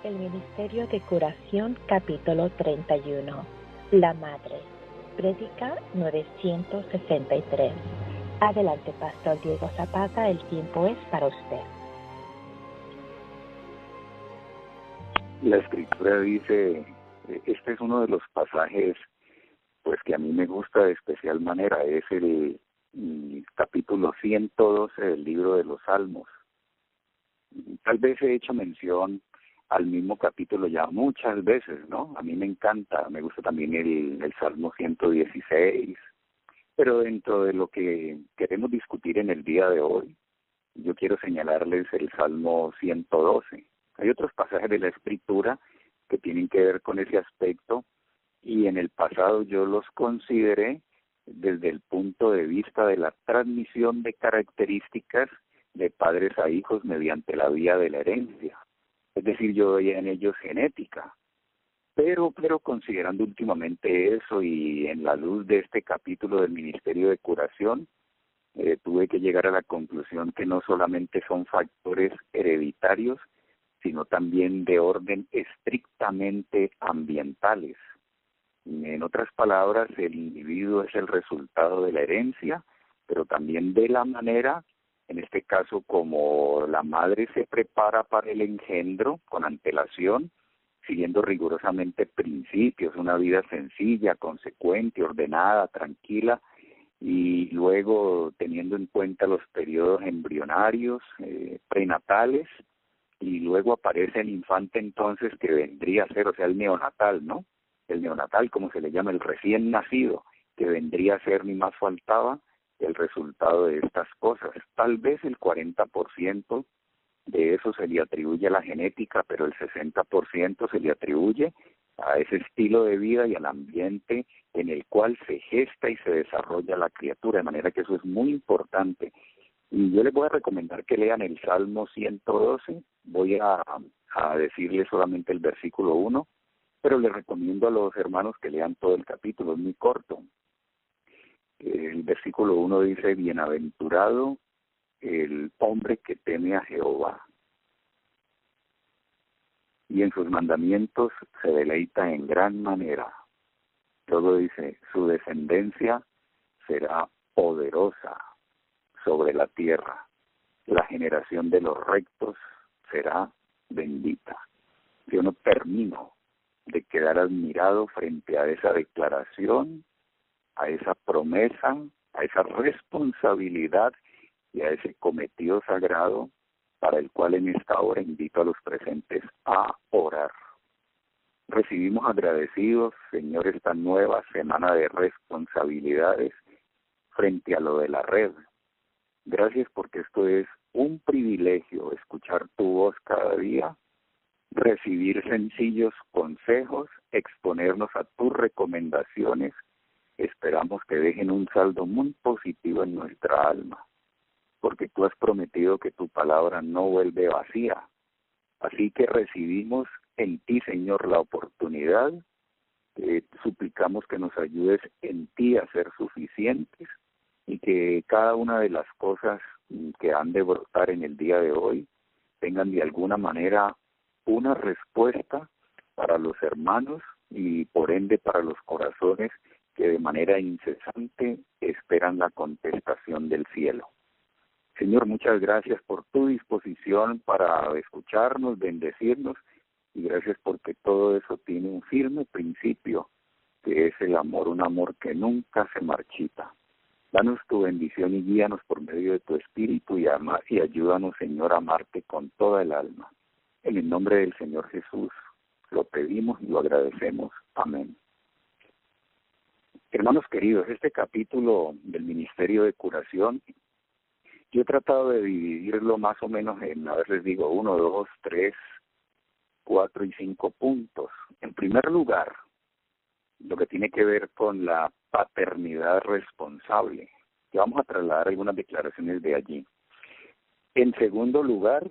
El Ministerio de Curación, capítulo 31. La Madre. Prédica 963. Adelante, Pastor Diego Zapata, el tiempo es para usted. La Escritura dice, este es uno de los pasajes pues que a mí me gusta de especial manera, es el capítulo 112 del libro de los Salmos. Tal vez he hecho mención al mismo capítulo ya muchas veces, ¿no? A mí me encanta, me gusta también el Salmo 116, pero dentro de lo que queremos discutir en el día de hoy, yo quiero señalarles el Salmo 112. Hay otros pasajes de la Escritura que tienen que ver con ese aspecto, y en el pasado yo los consideré desde el punto de vista de la transmisión de características de padres a hijos mediante la vía de la herencia. Es decir, yo veía en ellos genética, pero considerando últimamente eso y en la luz de este capítulo del Ministerio de Curación, tuve que llegar a la conclusión que no solamente son factores hereditarios, sino también de orden estrictamente ambientales. En otras palabras, el individuo es el resultado de la herencia, pero también de la manera, en este caso, como la madre se prepara para el engendro con antelación, siguiendo rigurosamente principios, una vida sencilla, consecuente, ordenada, tranquila, y luego teniendo en cuenta los periodos embrionarios, prenatales, y luego aparece el infante entonces que vendría a ser, o sea, el neonatal, ¿no? El neonatal, como se le llama, el recién nacido, que vendría a ser, ni más faltaba, el resultado de estas cosas. Tal vez el 40% de eso se le atribuye a la genética, pero el 60% se le atribuye a ese estilo de vida y al ambiente en el cual se gesta y se desarrolla la criatura, de manera que eso es muy importante. Y yo les voy a recomendar que lean el Salmo 112, voy a decirles solamente el versículo 1, pero les recomiendo a los hermanos que lean todo el capítulo, es muy corto. El versículo 1 dice, bienaventurado el hombre que teme a Jehová, y en sus mandamientos se deleita en gran manera. Luego dice, su descendencia será poderosa sobre la tierra, la generación de los rectos será bendita. Yo no termino de quedar admirado frente a esa declaración, a esa promesa, a esa responsabilidad y a ese cometido sagrado para el cual en esta hora invito a los presentes a orar. Recibimos agradecidos, Señor, esta nueva semana de responsabilidades frente a lo de la red. Gracias porque esto es un privilegio, escuchar tu voz cada día, recibir sencillos consejos, exponernos a tus recomendaciones. Esperamos que dejen un saldo muy positivo en nuestra alma, porque tú has prometido que tu palabra no vuelve vacía. Así que recibimos en ti, Señor, la oportunidad, suplicamos que nos ayudes en ti a ser suficientes y que cada una de las cosas que han de brotar en el día de hoy tengan de alguna manera una respuesta para los hermanos y por ende para los corazones que de manera incesante esperan la contestación del cielo. Señor, muchas gracias por tu disposición para escucharnos, bendecirnos, y gracias porque todo eso tiene un firme principio, que es el amor, un amor que nunca se marchita. Danos tu bendición y guíanos por medio de tu Espíritu y ayúdanos, Señor, a amarte con toda el alma. En el nombre del Señor Jesús lo pedimos y lo agradecemos. Amén. Hermanos queridos, este capítulo del Ministerio de Curación, yo he tratado de dividirlo más o menos en, a ver, les digo, 1, 2, 3, 4 y 5 puntos. En primer lugar, lo que tiene que ver con la paternidad responsable, que vamos a trasladar algunas declaraciones de allí. En segundo lugar,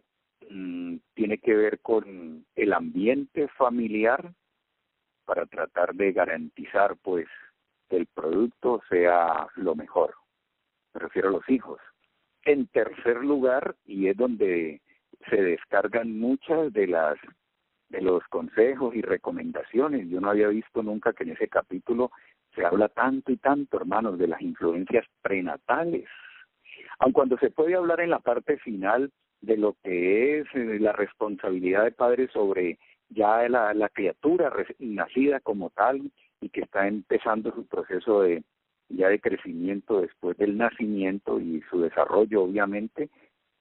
tiene que ver con el ambiente familiar para tratar de garantizar pues que el producto sea lo mejor. Me refiero a los hijos. En tercer lugar, y es donde se descargan muchas de las de los consejos y recomendaciones. Yo no había visto nunca que en ese capítulo se habla tanto y tanto, hermanos, de las influencias prenatales. Aun cuando se puede hablar en la parte final de lo que es la responsabilidad de padres sobre ya la criatura nacida como tal y que está empezando su proceso de crecimiento después del nacimiento y su desarrollo, obviamente,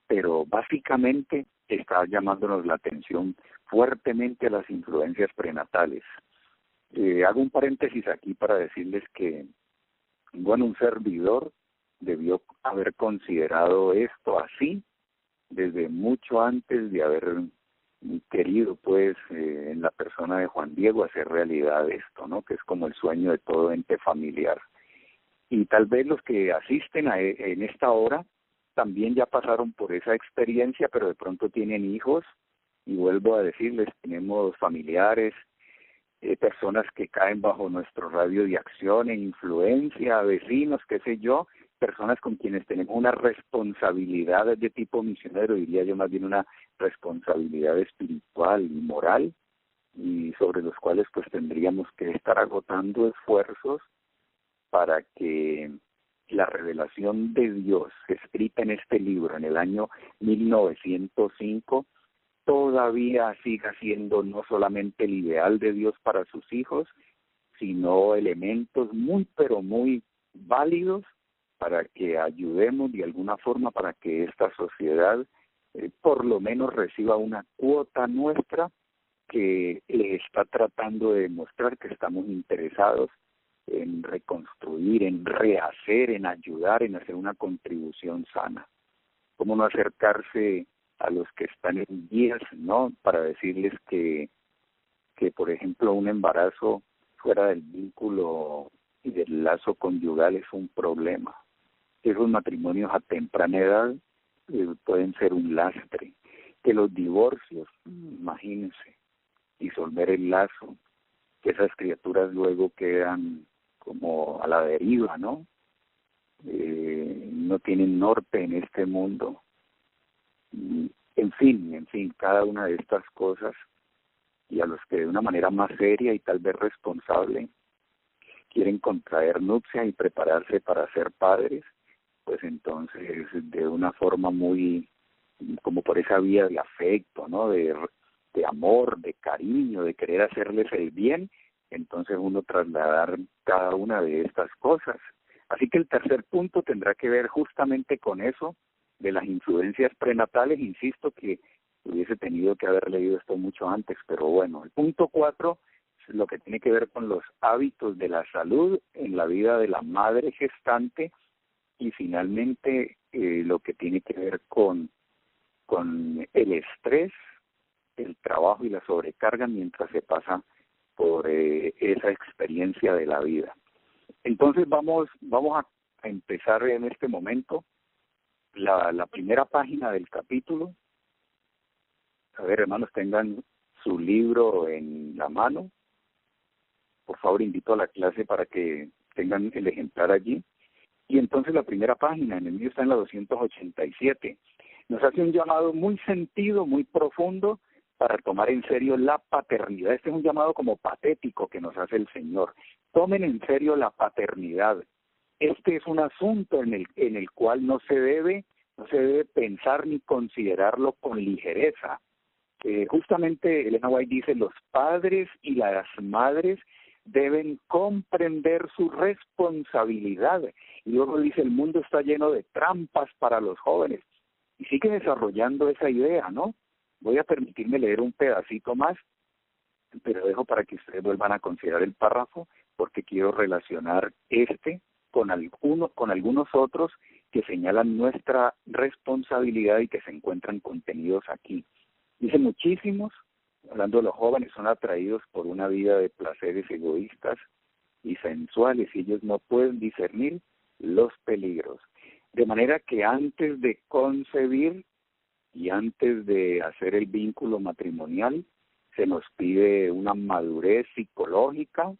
pero básicamente está llamándonos la atención fuertemente a las influencias prenatales. Hago un paréntesis aquí para decirles que, bueno, un servidor debió haber considerado esto así desde mucho antes de haber querido, pues, en la persona de Juan Diego hacer realidad esto, ¿no? Que es como el sueño de todo ente familiar. Y tal vez los que asisten en esta hora también ya pasaron por esa experiencia, pero de pronto tienen hijos, y vuelvo a decirles, tenemos familiares, personas que caen bajo nuestro radio de acción e influencia, vecinos, qué sé yo, personas con quienes tenemos una responsabilidad de tipo misionero, diría yo más bien una responsabilidad espiritual y moral, y sobre los cuales pues tendríamos que estar agotando esfuerzos para que la revelación de Dios escrita en este libro en el año 1905 todavía siga siendo no solamente el ideal de Dios para sus hijos, sino elementos muy pero muy válidos para que ayudemos de alguna forma para que esta sociedad por lo menos reciba una cuota nuestra que le está tratando de demostrar que estamos interesados en reconstruir, en rehacer, en ayudar, en hacer una contribución sana. ¿Cómo no acercarse a los que están en guías, ¿no? Para decirles que por ejemplo, un embarazo fuera del vínculo y del lazo conyugal es un problema. Esos matrimonios a temprana edad pueden ser un lastre. Que los divorcios, imagínense, disolver el lazo, que esas criaturas luego quedan como a la deriva, ¿no? No tienen norte en este mundo. En fin, cada una de estas cosas, y a los que de una manera más seria y tal vez responsable quieren contraer nupcia y prepararse para ser padres, pues entonces de una forma muy, como por esa vía de afecto, ¿no? De amor, de cariño, de querer hacerles el bien, entonces uno trasladar cada una de estas cosas. Así que el tercer punto tendrá que ver justamente con eso, de las influencias prenatales. Insisto que hubiese tenido que haber leído esto mucho antes, pero bueno, el punto 4 es lo que tiene que ver con los hábitos de la salud en la vida de la madre gestante, y finalmente lo que tiene que ver con el estrés, el trabajo y la sobrecarga mientras se pasa por esa experiencia de la vida. Entonces vamos a empezar en este momento la primera página del capítulo. A ver, hermanos, tengan su libro en la mano. Por favor, invito a la clase para que tengan el ejemplar allí. Y entonces la primera página, en el mío está en la 287, nos hace un llamado muy sentido, muy profundo, para tomar en serio la paternidad. Este es un llamado como patético que nos hace el Señor. Tomen en serio la paternidad. Este es un asunto en el cual no se debe pensar ni considerarlo con ligereza. Justamente Elena White dice, los padres y las madres deben comprender su responsabilidad. Y luego dice, el mundo está lleno de trampas para los jóvenes. Y sigue desarrollando esa idea, ¿no? Voy a permitirme leer un pedacito más, pero dejo para que ustedes vuelvan a considerar el párrafo, porque quiero relacionar con algunos otros que señalan nuestra responsabilidad y que se encuentran contenidos aquí. Dice, muchísimos, hablando de los jóvenes, son atraídos por una vida de placeres egoístas y sensuales, y ellos no pueden discernir los peligros. De manera que antes de concebir y antes de hacer el vínculo matrimonial, se nos pide una madurez psicológica,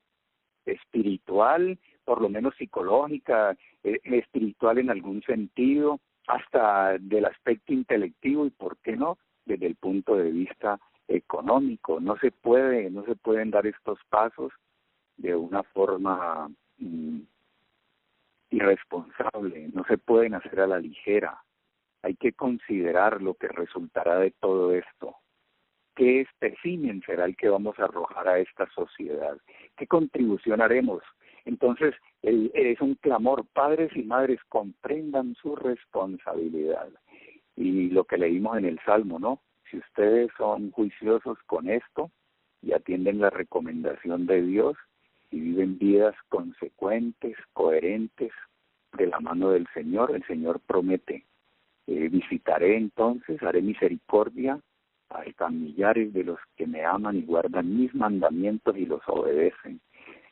espiritual, por lo menos psicológica, espiritual en algún sentido, hasta del aspecto intelectivo y, ¿por qué no?, desde el punto de vista económico. No se pueden dar estos pasos de una forma irresponsable, no se pueden hacer a la ligera. Hay que considerar lo que resultará de todo esto. ¿Qué espécimen será el que vamos a arrojar a esta sociedad? ¿Qué contribución haremos? Entonces, es un clamor, padres y madres, comprendan su responsabilidad. Y lo que leímos en el Salmo, ¿no? Si ustedes son juiciosos con esto y atienden la recomendación de Dios y viven vidas consecuentes, coherentes, de la mano del Señor, el Señor promete, visitaré entonces, haré misericordia hasta millares de los que me aman y guardan mis mandamientos y los obedecen.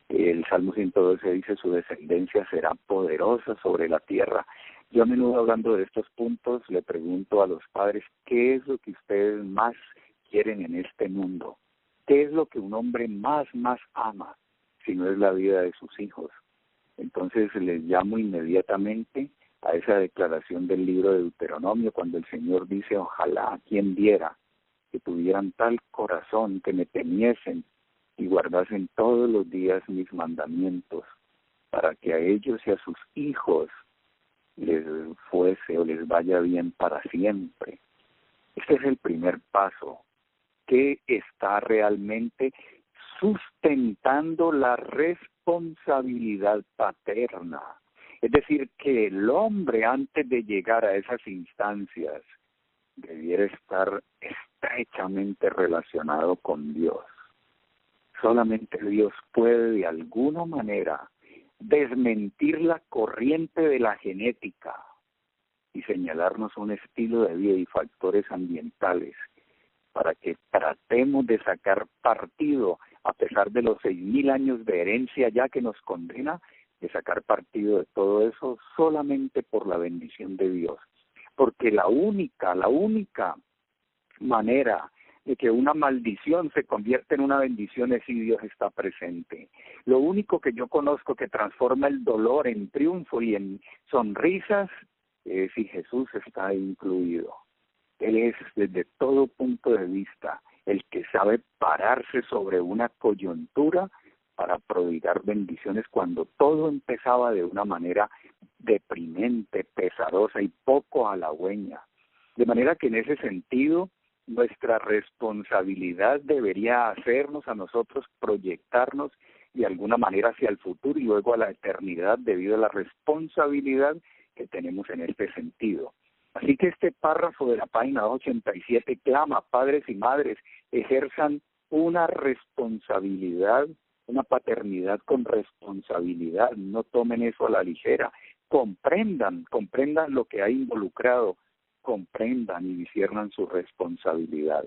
El Salmo 112 dice, su descendencia será poderosa sobre la tierra. Yo a menudo, hablando de estos puntos, le pregunto a los padres, ¿qué es lo que ustedes más quieren en este mundo? ¿Qué es lo que un hombre más ama, si no es la vida de sus hijos? Entonces les llamo inmediatamente a esa declaración del libro de Deuteronomio, cuando el Señor dice, ojalá quien viera que tuvieran tal corazón, que me temiesen y guardasen todos los días mis mandamientos, para que a ellos y a sus hijos les fuese o les vaya bien para siempre. Este es el primer paso, que está realmente sustentando la responsabilidad paterna. Es decir, que el hombre, antes de llegar a esas instancias, debiera estar estrechamente relacionado con Dios. Solamente Dios puede de alguna manera desmentir la corriente de la genética y señalarnos un estilo de vida y factores ambientales para que tratemos de sacar partido, a pesar de los 6.000 años de herencia ya que nos condena, de sacar partido de todo eso solamente por la bendición de Dios. Porque la única manera de que una maldición se convierta en una bendición es si Dios está presente. Lo único que yo conozco que transforma el dolor en triunfo y en sonrisas es si Jesús está incluido. Él es, desde todo punto de vista, el que sabe pararse sobre una coyuntura para prodigar bendiciones cuando todo empezaba de una manera deprimente, pesarosa y poco halagüeña. De manera que en ese sentido, nuestra responsabilidad debería hacernos a nosotros proyectarnos de alguna manera hacia el futuro y luego a la eternidad debido a la responsabilidad que tenemos en este sentido. Así que este párrafo de la página 287 clama, padres y madres, ejerzan una responsabilidad, una paternidad con responsabilidad, no tomen eso a la ligera, comprendan lo que ha involucrado, comprendan y disciernan su responsabilidad.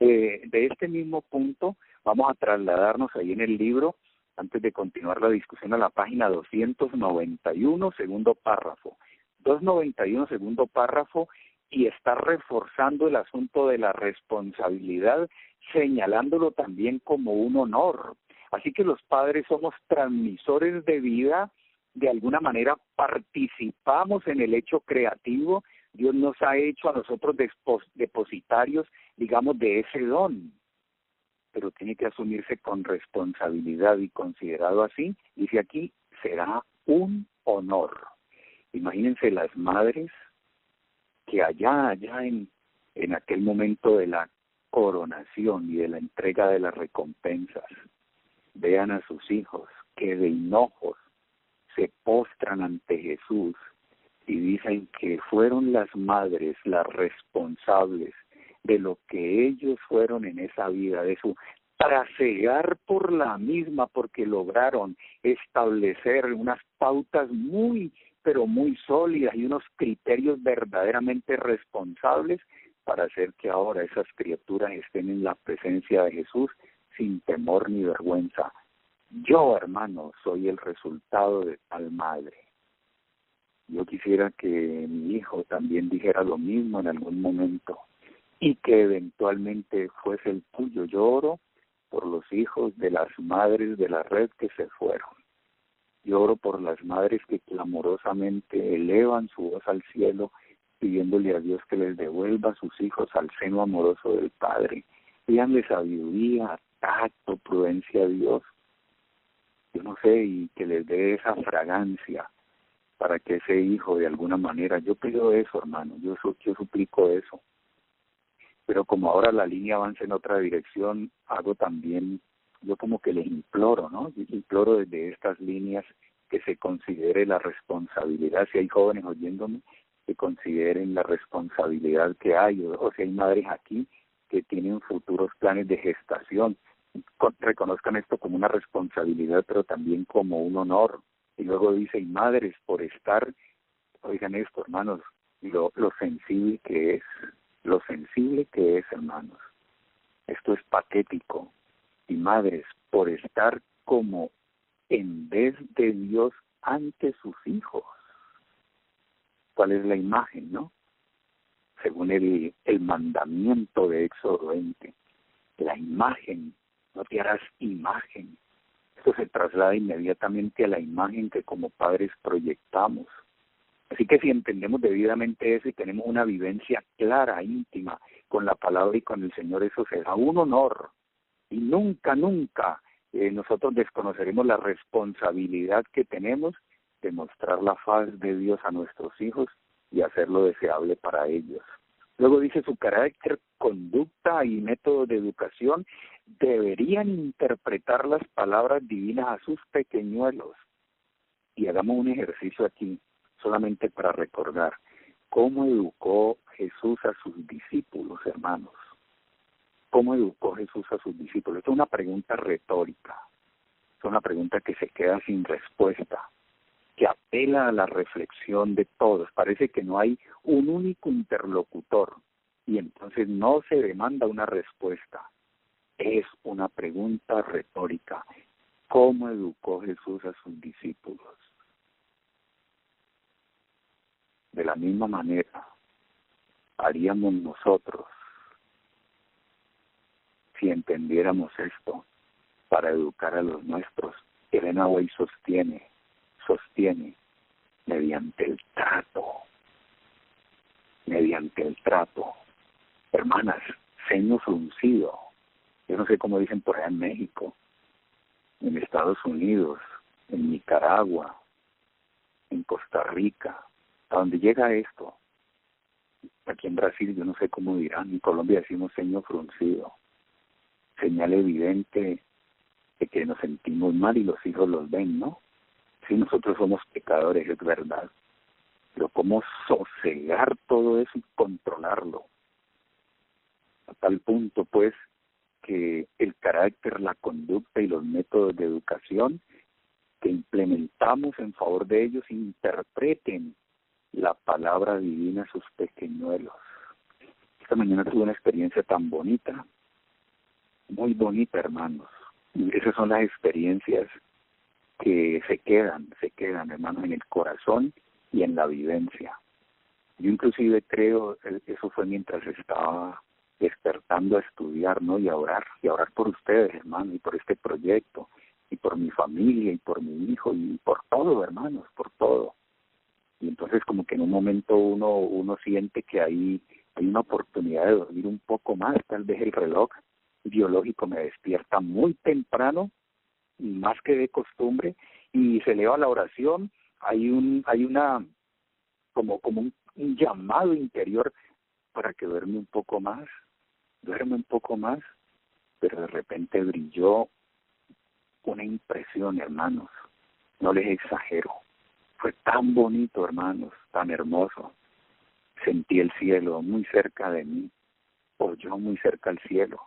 De este mismo punto vamos a trasladarnos ahí en el libro, antes de continuar la discusión, a la página 291, segundo párrafo. 291, segundo párrafo, y está reforzando el asunto de la responsabilidad, señalándolo también como un honor. Así que los padres somos transmisores de vida, de alguna manera participamos en el hecho creativo. Dios nos ha hecho a nosotros depositarios, digamos, de ese don, pero tiene que asumirse con responsabilidad y considerado así, dice aquí, será un honor. Imagínense las madres que allá en aquel momento de la coronación y de la entrega de las recompensas, vean a sus hijos que de hinojos se postran ante Jesús y dicen que fueron las madres las responsables de lo que ellos fueron en esa vida, de su trasegar por la misma, porque lograron establecer unas pautas pero muy sólidas y unos criterios verdaderamente responsables para hacer que ahora esas criaturas estén en la presencia de Jesús sin temor ni vergüenza. Yo, hermano, soy el resultado de tal madre. Yo quisiera que mi hijo también dijera lo mismo en algún momento y que eventualmente fuese el tuyo. Yo oro por los hijos de las madres de la red que se fueron. Yo oro por las madres que clamorosamente elevan su voz al cielo pidiéndole a Dios que les devuelva a sus hijos al seno amoroso del Padre. Pídanle sabiduría, tacto, prudencia a Dios, yo no sé, y que les dé esa fragancia para que ese hijo de alguna manera, yo pido eso, hermano, yo suplico eso. Pero como ahora la línea avanza en otra dirección, hago también, yo como que les imploro, ¿no? Yo imploro desde estas líneas que se considere la responsabilidad, si hay jóvenes oyéndome, que consideren la responsabilidad que hay, o si hay madres aquí que tienen futuros planes de gestación, reconozcan esto como una responsabilidad, pero también como un honor. Y luego dice, y madres, por estar, oigan esto, hermanos, lo sensible que es, hermanos. Esto es patético. Y madres, por estar como en vez de Dios ante sus hijos. ¿Cuál es la imagen, no? Según el mandamiento de Éxodo 20, la imagen, no te harás imagen. Esto se traslada inmediatamente a la imagen que como padres proyectamos. Así que si entendemos debidamente eso y tenemos una vivencia clara, íntima, con la palabra y con el Señor, eso será un honor. Y nunca nosotros desconoceremos la responsabilidad que tenemos de mostrar la faz de Dios a nuestros hijos y hacerlo deseable para ellos. Luego dice, su carácter, conducta y método de educación deberían interpretar las palabras divinas a sus pequeñuelos. Y hagamos un ejercicio aquí, solamente para recordar cómo educó Jesús a sus discípulos, hermanos. ¿Cómo educó Jesús a sus discípulos? Esta es una pregunta retórica, es una pregunta que se queda sin respuesta, que apela a la reflexión de todos. Parece que no hay un único interlocutor y entonces no se demanda una respuesta. Es una pregunta retórica. ¿Cómo educó Jesús a sus discípulos? De la misma manera haríamos nosotros si entendiéramos esto para educar a los nuestros. Elena White sostiene mediante el trato. Hermanas, ceño fruncido. Yo no sé cómo dicen por allá en México, en Estados Unidos, en Nicaragua, en Costa Rica, a donde llega esto. Aquí en Brasil yo no sé cómo dirán, en Colombia decimos ceño fruncido. Señal evidente de que nos sentimos mal y los hijos los ven, ¿no? Si nosotros somos pecadores, es verdad. Pero ¿cómo sosegar todo eso y controlarlo? A tal punto, pues, que el carácter, la conducta y los métodos de educación que implementamos en favor de ellos interpreten la palabra divina a sus pequeñuelos. Esta mañana tuve una experiencia tan bonita, muy bonita, hermanos. Y esas son las experiencias que se quedan, hermanos, en el corazón y en la vivencia. Yo inclusive creo, eso fue mientras estaba despertando a estudiar, ¿no? Y a orar por ustedes, hermanos, y por este proyecto, y por mi familia, y por mi hijo, y por todo, hermanos, por todo. Y entonces como que en un momento uno siente que hay una oportunidad de dormir un poco más. Tal vez el reloj biológico me despierta muy temprano, más que de costumbre, y se eleva la oración. Hay una como un llamado interior para que duerme un poco más, pero de repente brilló una impresión, hermanos, no les exagero. Fue tan bonito, hermanos, tan hermoso. Sentí el cielo muy cerca de mí, o yo muy cerca al cielo.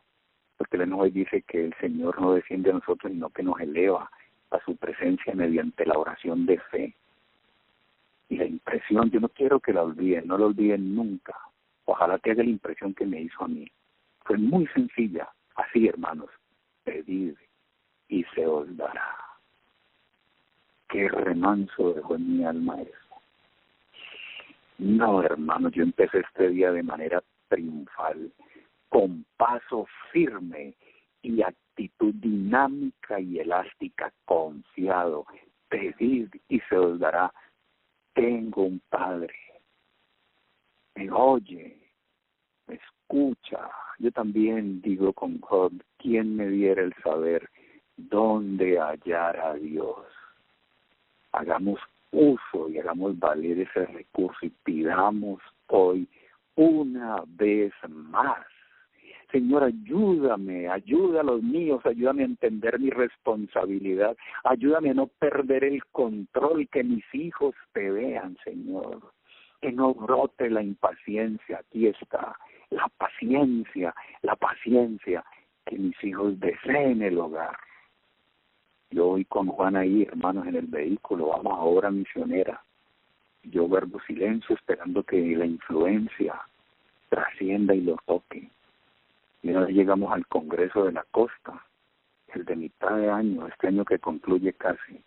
Porque el hoy dice que el Señor no desciende a nosotros, sino que nos eleva a su presencia mediante la oración de fe. Y la impresión, yo no quiero que la olviden, no la olviden nunca. Ojalá que haga la impresión que me hizo a mí. Fue muy sencilla, así, hermanos. Pedid y se os dará. Qué remanso dejó en mi alma eso. No, hermanos, yo empecé este día de manera triunfal, con paso firme y actitud dinámica y elástica, confiado. Pedid y se os dará. Tengo un Padre. me oye, me escucha. Yo también digo con Job, ¿quién me diera el saber dónde hallar a Dios? Hagamos uso y hagamos valer ese recurso y pidamos hoy una vez más. Señor, ayúdame, ayuda a los míos, ayúdame a entender mi responsabilidad, ayúdame a no perder el control, que mis hijos te vean, Señor, que no brote la impaciencia, aquí está, la paciencia, que mis hijos deseen el hogar. Yo voy con Juan ahí, hermanos, en el vehículo, vamos a obra misionera. Yo guardo silencio esperando que la influencia trascienda y lo toque. Y una vez llegamos al Congreso de la Costa, el de mitad de año, este año que concluye casi.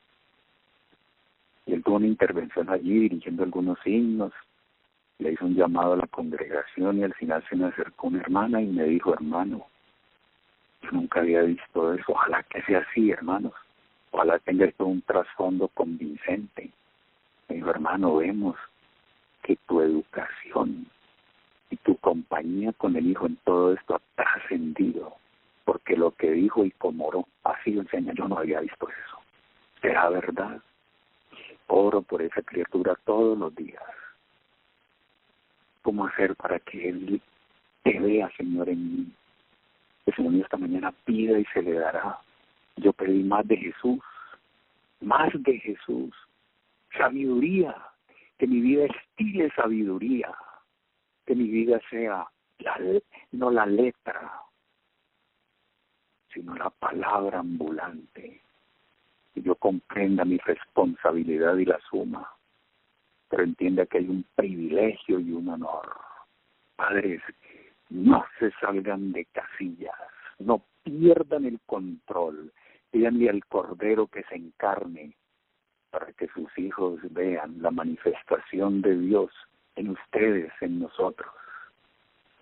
Y él tuvo una intervención allí dirigiendo algunos himnos, le hizo un llamado a la congregación y al final se me acercó una hermana y me dijo, hermano, yo nunca había visto eso, ojalá que sea así, hermanos, ojalá tenga esto un trasfondo convincente. Me dijo, hermano, vemos que tu educación y tu compañía con el Hijo en todo esto ha trascendido, porque lo que dijo y como oró, así lo enseña. Yo no había visto eso. ¿Será verdad? Oro por esa criatura todos los días. ¿Cómo hacer para que Él te vea, Señor, en mí? El Señor esta mañana pida y se le dará. Yo pedí más de Jesús, sabiduría, que mi vida estile sabiduría, que mi vida sea no la letra, sino la palabra ambulante, y yo comprenda mi responsabilidad y la asuma, pero entienda que hay un privilegio y un honor. Padres, no se salgan de casillas, no pierdan el control, pídanle al Cordero que se encarne para que sus hijos vean la manifestación de Dios en ustedes, en nosotros.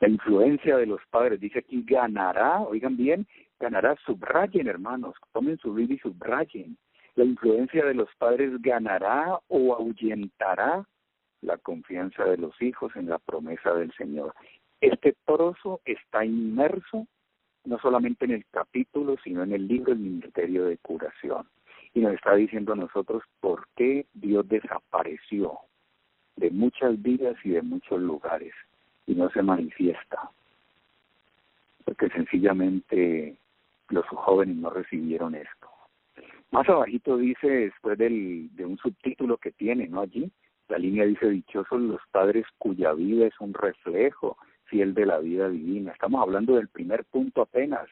La influencia de los padres, dice aquí, ganará, oigan bien, ganará, subrayen, hermanos, tomen su Biblia y subrayen. La influencia de los padres ganará o ahuyentará la confianza de los hijos en la promesa del Señor. Este trozo está inmerso no solamente en el capítulo, sino en el libro del Ministerio de Curación. Y nos está diciendo a nosotros por qué Dios desapareció de muchas vidas y de muchos lugares y no se manifiesta. Porque sencillamente los jóvenes no recibieron esto. Más abajito dice, después de un subtítulo que tiene, ¿no? Allí, la línea dice, dichosos los padres cuya vida es un reflejo fiel de la vida divina. Estamos hablando del primer punto apenas.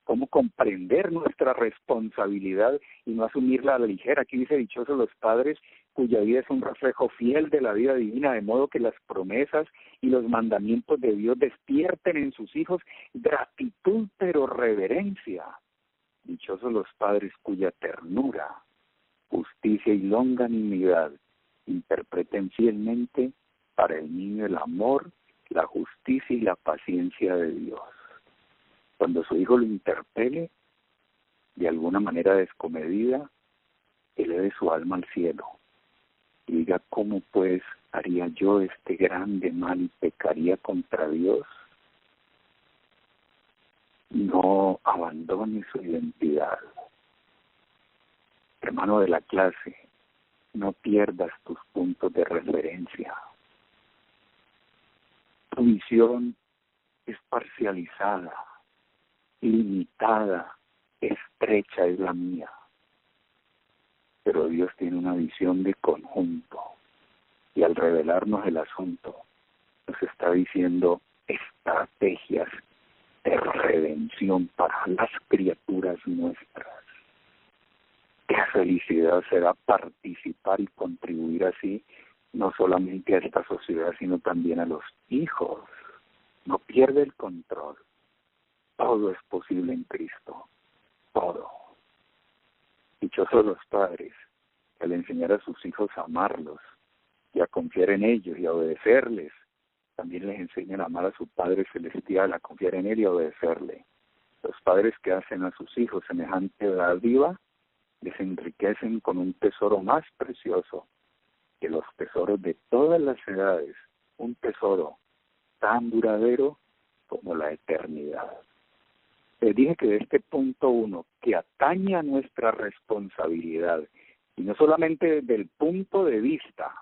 Cómo comprender nuestra responsabilidad y no asumirla a la ligera. Aquí dice, dichosos los padres cuya vida es un reflejo fiel de la vida divina, de modo que las promesas y los mandamientos de Dios despierten en sus hijos gratitud pero reverencia. Dichosos los padres cuya ternura, justicia y longanimidad interpreten fielmente para el niño el amor, la justicia y la paciencia de Dios. Cuando su hijo lo interpele, de alguna manera descomedida, eleve su alma al cielo y diga, ¿cómo pues haría yo este grande mal y pecaría contra Dios? No abandone su identidad. Hermano de la clase, no pierdas tus puntos de referencia. Tu visión es parcializada, limitada, estrecha es la mía. Pero Dios tiene una visión de conjunto. Y al revelarnos el asunto, nos está diciendo estrategias de redención para las criaturas nuestras. Qué felicidad será participar y contribuir así, no solamente a esta sociedad, sino también a los hijos. No pierde el control. Todo es posible en Cristo. Todo. Dichosos los padres que al enseñar a sus hijos a amarlos y a confiar en ellos y a obedecerles, también les enseñan a amar a su Padre Celestial, a confiar en Él y a obedecerle. Los padres que hacen a sus hijos semejante dádiva les enriquecen con un tesoro más precioso que los tesoros de todas las edades un tesoro tan duradero como la eternidad. Les dije que de este punto 1, que atañe a nuestra responsabilidad, y no solamente desde el punto de vista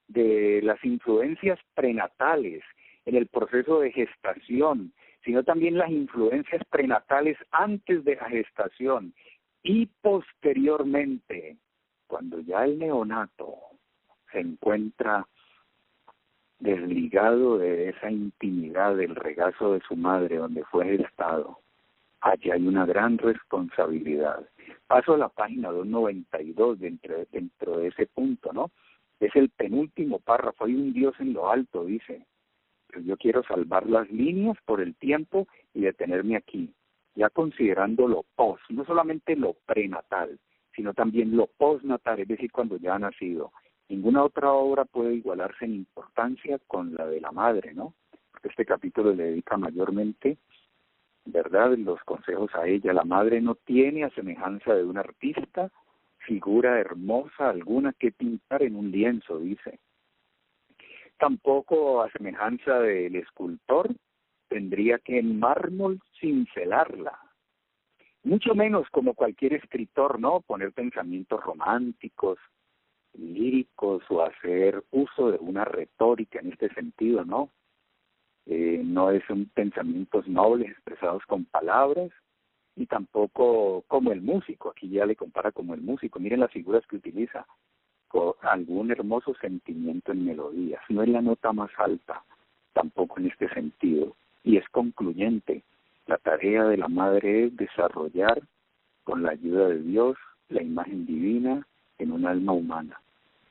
de las influencias prenatales en el proceso de gestación, sino también las influencias prenatales antes de la gestación y posteriormente, cuando ya el neonato se encuentra desligado de esa intimidad del regazo de su madre donde fue gestado. Allí hay una gran responsabilidad. Paso a la página 292 dentro de ese punto, ¿no? Es el penúltimo párrafo. Hay un Dios en lo alto, dice. Pero yo quiero salvar las líneas por el tiempo y detenerme aquí, ya considerando lo post, no solamente lo prenatal, sino también lo postnatal, es decir, cuando ya ha nacido. Ninguna otra obra puede igualarse en importancia con la de la madre, ¿no? Porque este capítulo le dedica mayormente, ¿verdad?, los consejos a ella. La madre no tiene, a semejanza de un artista, figura hermosa alguna que pintar en un lienzo, dice. Tampoco, a semejanza del escultor, tendría que en mármol cincelarla. Mucho menos como cualquier escritor, ¿no?, poner pensamientos románticos, líricos o hacer uso de una retórica en este sentido, ¿no? No son pensamientos nobles expresados con palabras, y tampoco como el músico. Aquí ya le compara como el músico. Miren las figuras que utiliza, con algún hermoso sentimiento en melodías. No es la nota más alta, tampoco en este sentido. Y es concluyente. La tarea de la madre es desarrollar, con la ayuda de Dios, la imagen divina en un alma humana.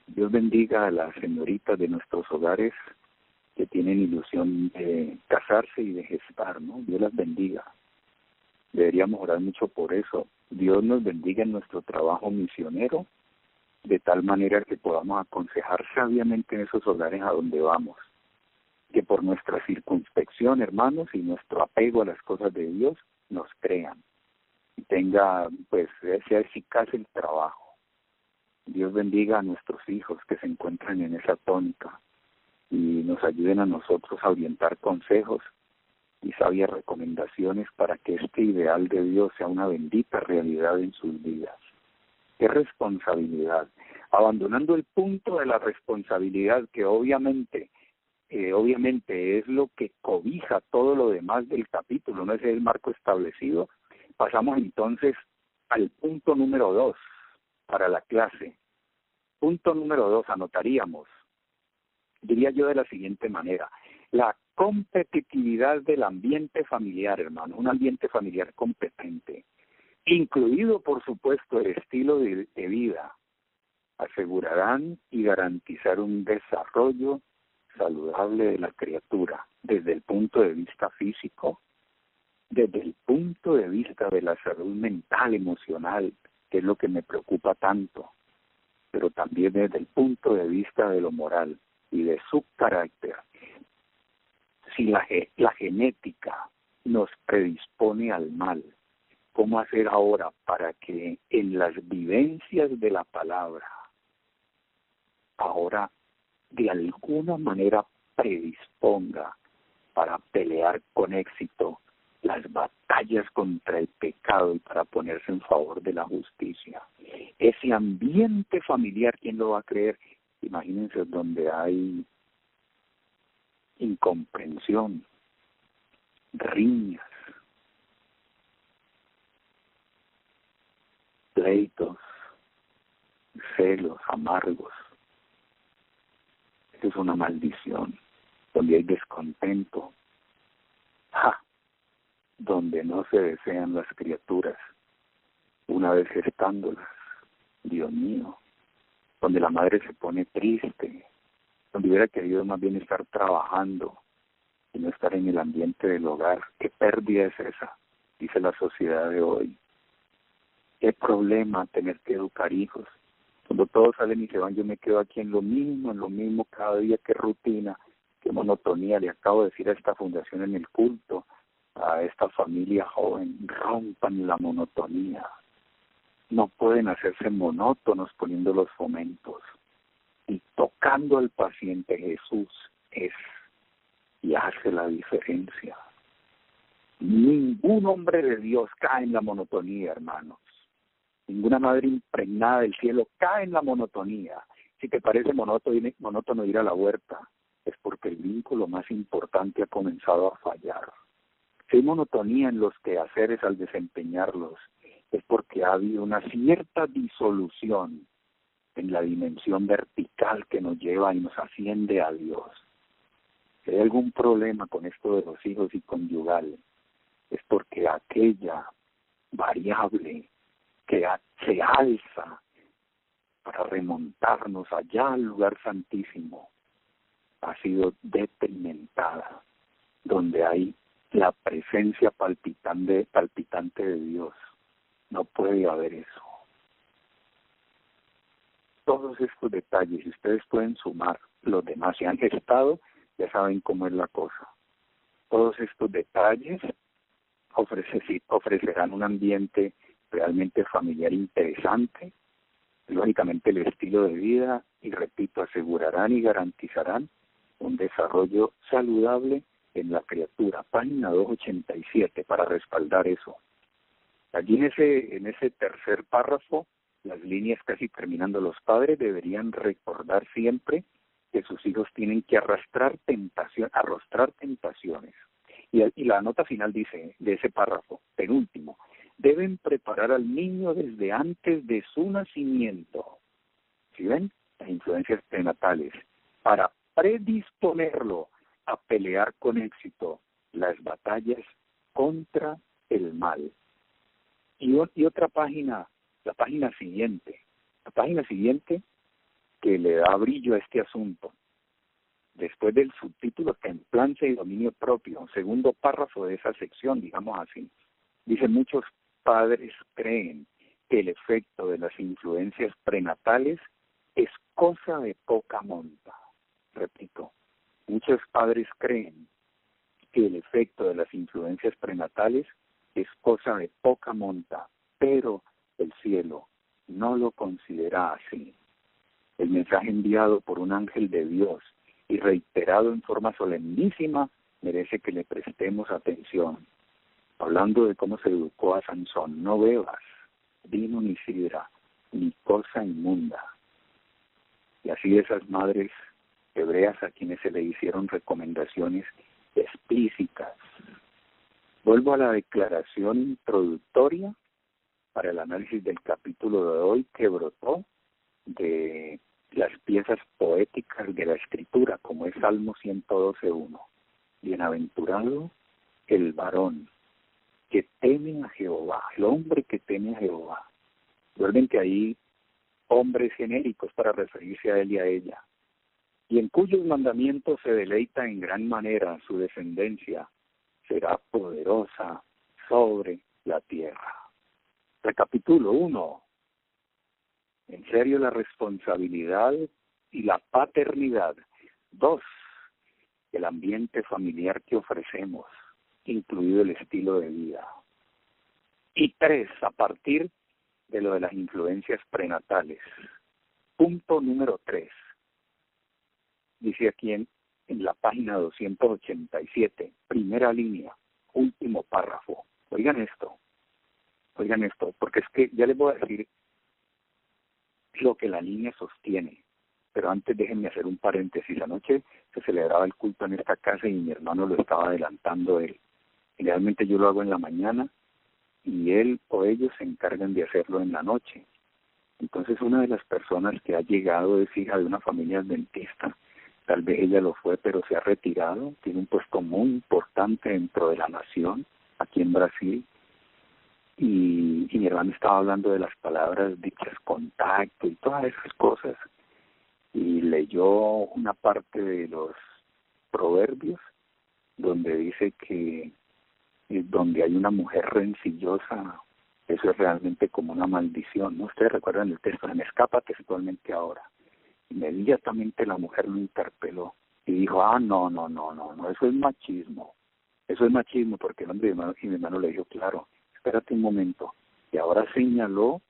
Dios bendiga a las señoritas de nuestros hogares que tienen ilusión de casarse y de gestar, ¿no? Dios las bendiga. Deberíamos orar mucho por eso. Dios nos bendiga en nuestro trabajo misionero, de tal manera que podamos aconsejar sabiamente en esos hogares a donde vamos. Que por nuestra circunspección, hermanos, y nuestro apego a las cosas de Dios, nos crean. Y tenga, pues, sea eficaz el trabajo. Dios bendiga a nuestros hijos que se encuentran en esa tónica y nos ayuden a nosotros a orientar consejos y sabias recomendaciones para que este ideal de Dios sea una bendita realidad en sus vidas. ¡Qué responsabilidad! Abandonando el punto de la responsabilidad, que obviamente es lo que cobija todo lo demás del capítulo, no es el marco establecido. Pasamos entonces al punto número 2 para la clase. Punto número 2, anotaríamos, diría yo de la siguiente manera: la competitividad del ambiente familiar, hermano, un ambiente familiar competente, incluido por supuesto el estilo de vida, asegurarán y garantizar un desarrollo saludable de la criatura, desde el punto de vista físico, desde el punto de vista de la salud mental, emocional, que es lo que me preocupa tanto, pero también desde el punto de vista de lo moral y de su carácter. Si la genética nos predispone al mal, ¿cómo hacer ahora para que en las vivencias de la palabra ahora de alguna manera predisponga para pelear con éxito las batallas contra el pecado y para ponerse en favor de la justicia? Ese ambiente familiar, ¿quién lo va a creer? Imagínense donde hay incomprensión, riñas, pleitos, celos amargos. Esto es una maldición. Donde hay descontento, donde no se desean las criaturas una vez gestándolas, Dios mío, donde la madre se pone triste, donde hubiera querido más bien estar trabajando y no estar en el ambiente del hogar. ¿Qué pérdida es esa? Dice la sociedad de hoy. ¿Qué problema tener que educar hijos? Cuando todos salen y se van, yo me quedo aquí en lo mismo cada día. Qué rutina, qué monotonía. Le acabo de decir a esta fundación en el culto, a esta familia joven: rompan la monotonía. No pueden hacerse monótonos poniendo los fomentos y tocando al paciente. Jesús es y hace la diferencia. Ningún hombre de Dios cae en la monotonía, hermanos. Ninguna madre impregnada del cielo cae en la monotonía. Si te parece monótono ir a la huerta, es porque el vínculo más importante ha comenzado a fallar. Si hay monotonía en los quehaceres al desempeñarlos, es porque ha habido una cierta disolución en la dimensión vertical que nos lleva y nos asciende a Dios. Si hay algún problema con esto de los hijos y conyugal, es porque aquella variable que se alza para remontarnos allá al lugar santísimo ha sido detrimentada, donde hay la presencia palpitante de Dios. No puede haber eso. Todos estos detalles, si ustedes pueden sumar los demás, si han gestado, ya saben cómo es la cosa. Todos estos detalles ofrecerán un ambiente realmente familiar interesante, lógicamente el estilo de vida, y repito, asegurarán y garantizarán un desarrollo saludable en la criatura. Página 287 para respaldar eso. Allí en ese tercer párrafo, las líneas casi terminando, los padres deberían recordar siempre que sus hijos tienen que arrostrar tentaciones. Y la nota final dice, de ese párrafo, penúltimo, deben preparar al niño desde antes de su nacimiento. ¿Sí ven? Las influencias prenatales, para predisponerlo a pelear con éxito las batallas contra el mal. Y otra página, la página siguiente que le da brillo a este asunto. Después del subtítulo Templanza y dominio propio, segundo párrafo de esa sección, digamos así, dice: muchos padres creen que el efecto de las influencias prenatales es cosa de poca monta. Repito, muchos padres creen que el efecto de las influencias prenatales es cosa de poca monta, pero el cielo no lo considera así. El mensaje enviado por un ángel de Dios y reiterado en forma solemnísima merece que le prestemos atención. Hablando de cómo se educó a Sansón: no bebas vino ni sidra, ni cosa inmunda. Y así esas madres hebreas a quienes se le hicieron recomendaciones explícitas. Vuelvo a la declaración introductoria para el análisis del capítulo de hoy, que brotó de las piezas poéticas de la Escritura, como es Salmo 112:1. Bienaventurado el varón que teme a Jehová, el hombre que teme a Jehová. Recuerden que hay hombres genéricos para referirse a él y a ella, y en cuyos mandamientos se deleita en gran manera. Su descendencia será poderosa sobre la tierra. Recapitulo: 1. En serio, la responsabilidad y la paternidad. 2. El ambiente familiar que ofrecemos, incluido el estilo de vida. Y 3. A partir de lo de las influencias prenatales. Punto número 3. Dice aquí en la página 287, primera línea, último párrafo. Oigan esto, porque es que ya les voy a decir lo que la línea sostiene. Pero antes déjenme hacer un paréntesis. Anoche se celebraba el culto en esta casa y mi hermano lo estaba adelantando él. Generalmente yo lo hago en la mañana y él o ellos se encargan de hacerlo en la noche. Entonces una de las personas que ha llegado es hija de una familia adventista. Tal vez ella lo fue, pero se ha retirado. Tiene un puesto muy importante dentro de la nación, aquí en Brasil. Y mi hermano estaba hablando de las palabras dichas contacto y todas esas cosas. Y leyó una parte de los proverbios donde dice que donde hay una mujer rencillosa, eso es realmente como una maldición, ¿no? Ustedes recuerdan el texto: me escapa textualmente ahora. Inmediatamente la mujer lo interpeló y dijo: no, eso es machismo. Eso es machismo, porque el hombre y mi hermano le dijo: claro, espérate un momento. Y ahora señaló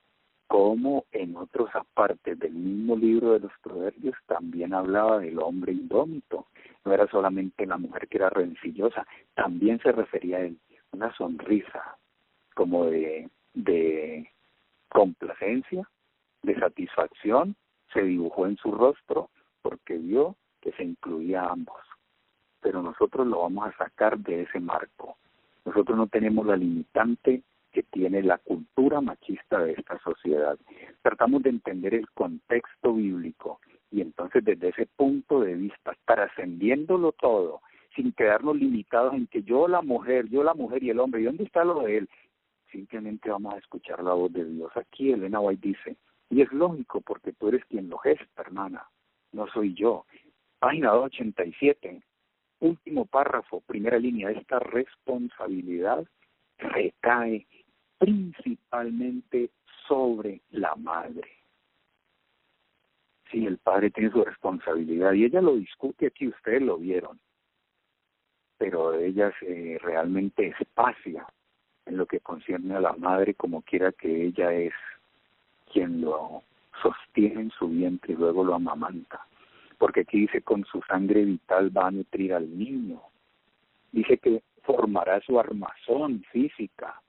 como en otras partes del mismo libro de los Proverbios también hablaba del hombre indómito. No era solamente la mujer que era rencillosa, también se refería a él. Una sonrisa como de complacencia, de satisfacción, se dibujó en su rostro porque vio que se incluía a ambos. Pero nosotros lo vamos a sacar de ese marco. Nosotros no tenemos la limitante que tiene la cultura machista de esta sociedad. Tratamos de entender el contexto bíblico y entonces desde ese punto de vista, trascendiéndolo todo, sin quedarnos limitados en que yo la mujer y el hombre, ¿y dónde está lo de él? Simplemente vamos a escuchar la voz de Dios. Aquí Elena White dice, y es lógico porque tú eres quien lo gesta, hermana, no soy yo. Página 287, último párrafo, primera línea, esta responsabilidad recae principalmente sobre la madre. Sí, el padre tiene su responsabilidad y ella lo discute aquí, ustedes lo vieron, pero ella se realmente espacia en lo que concierne a la madre como quiera que ella es quien lo sostiene en su vientre y luego lo amamanta. Porque aquí dice, con su sangre vital va a nutrir al niño. Dice que formará su armazón física,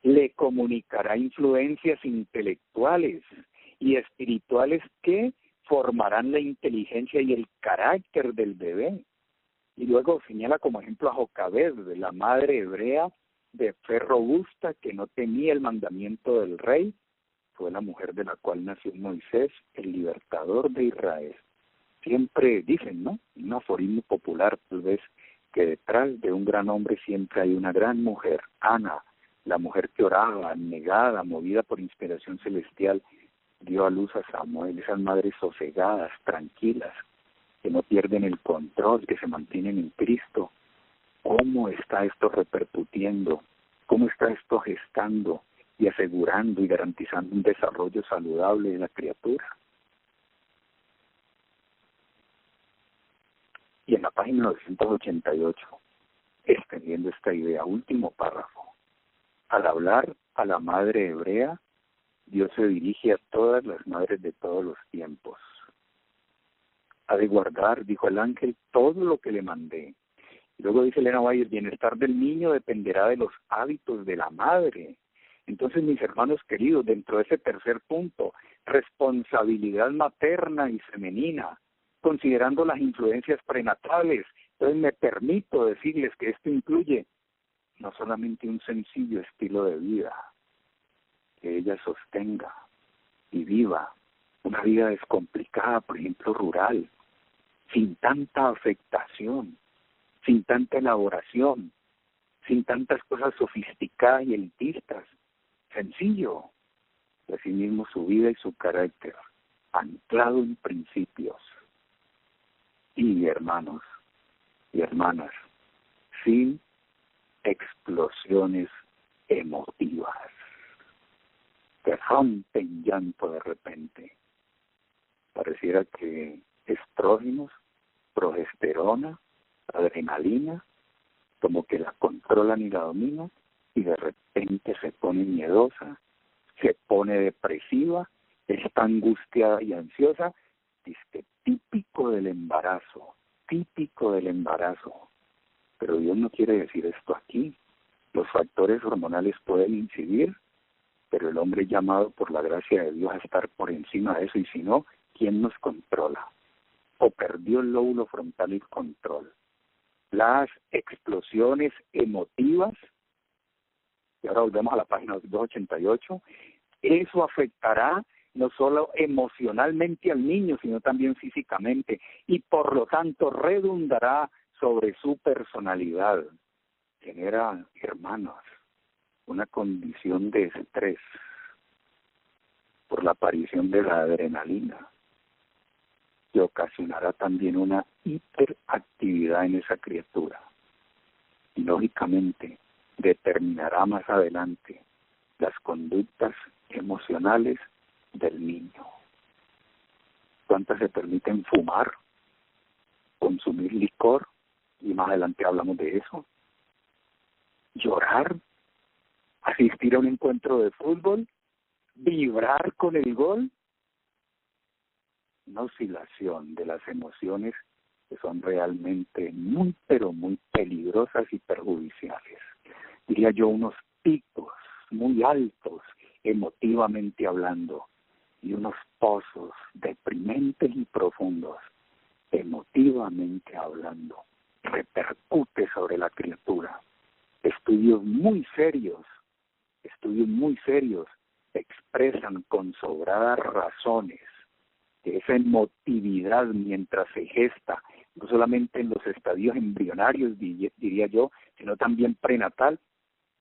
le comunicará influencias intelectuales y espirituales que formarán la inteligencia y el carácter del bebé. Y luego señala como ejemplo a Jocabed, de la madre hebrea de fe robusta que no temía el mandamiento del rey, fue la mujer de la cual nació Moisés, el libertador de Israel. Siempre dicen, ¿no? Un aforismo popular, tal vez, que detrás de un gran hombre siempre hay una gran mujer. Ana, la mujer que oraba, abnegada, movida por inspiración celestial, dio a luz a Samuel, esas madres sosegadas, tranquilas, que no pierden el control, que se mantienen en Cristo. ¿Cómo está esto repercutiendo? ¿Cómo está esto gestando y asegurando y garantizando un desarrollo saludable de la criatura? Y en la página 988, extendiendo esta idea, último párrafo, al hablar a la madre hebrea, Dios se dirige a todas las madres de todos los tiempos. Ha de guardar, dijo el ángel, todo lo que le mandé. Y luego dice Elena White, el bienestar del niño dependerá de los hábitos de la madre. Entonces, mis hermanos queridos, dentro de ese tercer punto, responsabilidad materna y femenina, considerando las influencias prenatales, entonces me permito decirles que esto incluye no solamente un sencillo estilo de vida, que ella sostenga y viva una vida descomplicada, por ejemplo, rural, sin tanta afectación, sin tanta elaboración, sin tantas cosas sofisticadas y elitistas, sencillo, y asimismo su vida y su carácter, anclado en principios. Y hermanos y hermanas, sin explosiones emotivas que rompen llanto de repente. Pareciera que estrógenos, progesterona, adrenalina, como que la controlan y la dominan, y de repente se pone miedosa, se pone depresiva, está angustiada y ansiosa. Dice, típico del embarazo. Pero Dios no quiere decir esto aquí. Los factores hormonales pueden incidir, pero el hombre es llamado por la gracia de Dios a estar por encima de eso, y si no, ¿quién nos controla? O perdió el lóbulo frontal el control. Las explosiones emotivas, y ahora volvemos a la página 288, eso afectará no solo emocionalmente al niño, sino también físicamente, y por lo tanto redundará sobre su personalidad. Genera, hermanos, una condición de estrés por la aparición de la adrenalina, que ocasionará también una hiperactividad en esa criatura. Y lógicamente determinará más adelante las conductas emocionales del niño. ¿Cuántas se permiten fumar, consumir licor? Y más adelante hablamos de eso. Llorar, asistir a un encuentro de fútbol, vibrar con el gol, una oscilación de las emociones que son realmente muy, pero muy peligrosas y perjudiciales. Diría yo, unos picos muy altos, emotivamente hablando, y unos pozos deprimentes y profundos, emotivamente hablando, repercute sobre la criatura. Estudios muy serios expresan con sobradas razones que esa emotividad mientras se gesta, no solamente en los estadios embrionarios, diría yo, sino también prenatal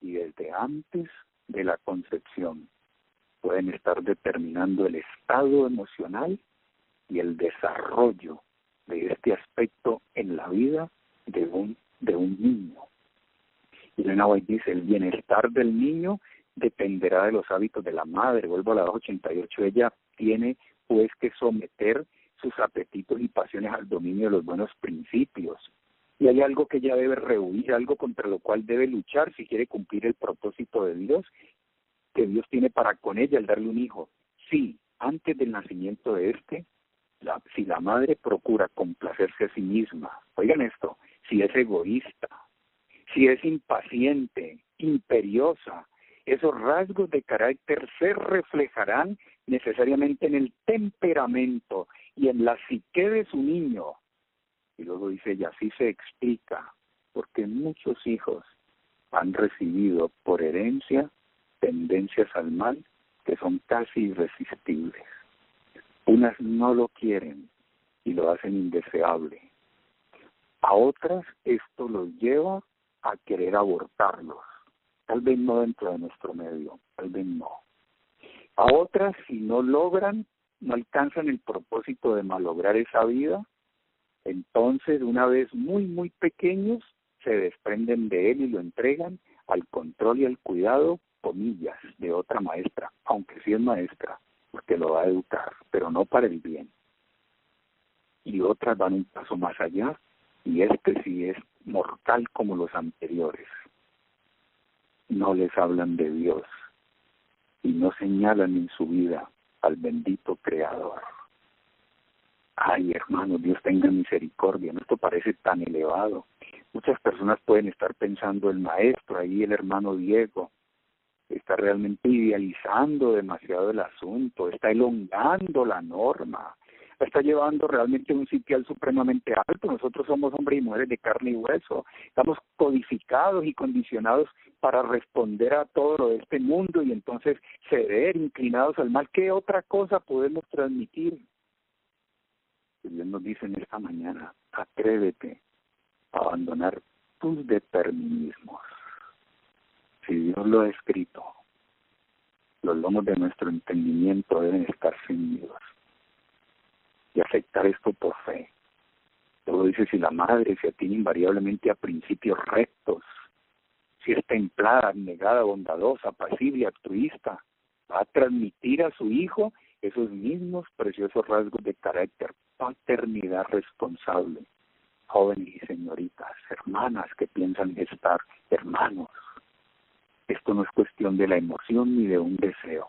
y desde antes de la concepción, pueden estar determinando el estado emocional y el desarrollo de este aspecto en la vida de un niño. Y Elena White dice, el bienestar del niño dependerá de los hábitos de la madre. Vuelvo a la 288, ella tiene pues que someter sus apetitos y pasiones al dominio de los buenos principios. Y hay algo que ella debe rehuir, algo contra lo cual debe luchar si quiere cumplir el propósito de Dios, que Dios tiene para con ella, el darle un hijo. Sí, antes del nacimiento de si la madre procura complacerse a sí misma, oigan esto, si es egoísta, si es impaciente, imperiosa, esos rasgos de carácter se reflejarán necesariamente en el temperamento y en la psique de su niño. Y luego dice ella, así se explica, porque muchos hijos han recibido por herencia tendencias al mal que son casi irresistibles. Unas no lo quieren y lo hacen indeseable. A otras esto los lleva a querer abortarlos. Tal vez no dentro de nuestro medio, tal vez no. A otras, si no alcanzan el propósito de malograr esa vida, entonces una vez muy, muy pequeños, se desprenden de él y lo entregan al control y al cuidado, comillas, de otra maestra, aunque sí es maestra, porque lo va a educar, pero no para el bien. Y otras van un paso más allá, y sí es mortal como los anteriores. No les hablan de Dios y no señalan en su vida al bendito Creador. Ay, hermanos, Dios tenga misericordia, esto parece tan elevado. Muchas personas pueden estar pensando, el maestro, ahí el hermano Diego, está realmente idealizando demasiado el asunto, está elongando la norma, está llevando realmente un sitial supremamente alto. Nosotros somos hombres y mujeres de carne y hueso, estamos codificados y condicionados para responder a todo lo de este mundo y entonces ceder, inclinados al mal. ¿Qué otra cosa podemos transmitir? Dios nos dice en esta mañana, atrévete a abandonar tus determinismos. Si Dios lo ha escrito, los lomos de nuestro entendimiento deben estar ceñidos y aceptar esto por fe. Luego dice, si la madre se atiene invariablemente a principios rectos, si es templada, abnegada, bondadosa, pasible, altruista, va a transmitir a su hijo esos mismos preciosos rasgos de carácter, paternidad responsable. Jóvenes y señoritas, hermanas que piensan gestar, hermanos, esto no es cuestión de la emoción ni de un deseo.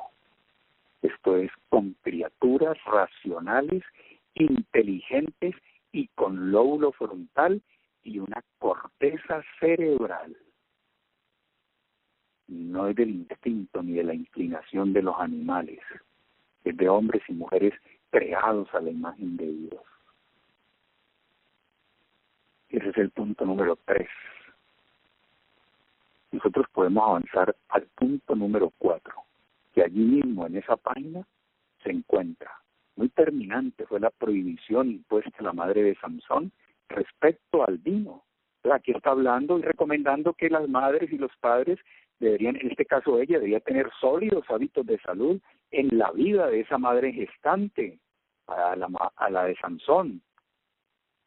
Esto es con criaturas racionales, inteligentes y con lóbulo frontal y una corteza cerebral. No es del instinto ni de la inclinación de los animales, es de hombres y mujeres creados a la imagen de Dios. Ese es el punto número 3. Nosotros podemos avanzar al punto número 4, que allí mismo en esa página se encuentra. Muy terminante fue la prohibición impuesta a la madre de Samson respecto al vino. Aquí está hablando y recomendando que las madres y los padres deberían, en este caso ella, debería tener sólidos hábitos de salud en la vida de esa madre gestante, a la de Samson.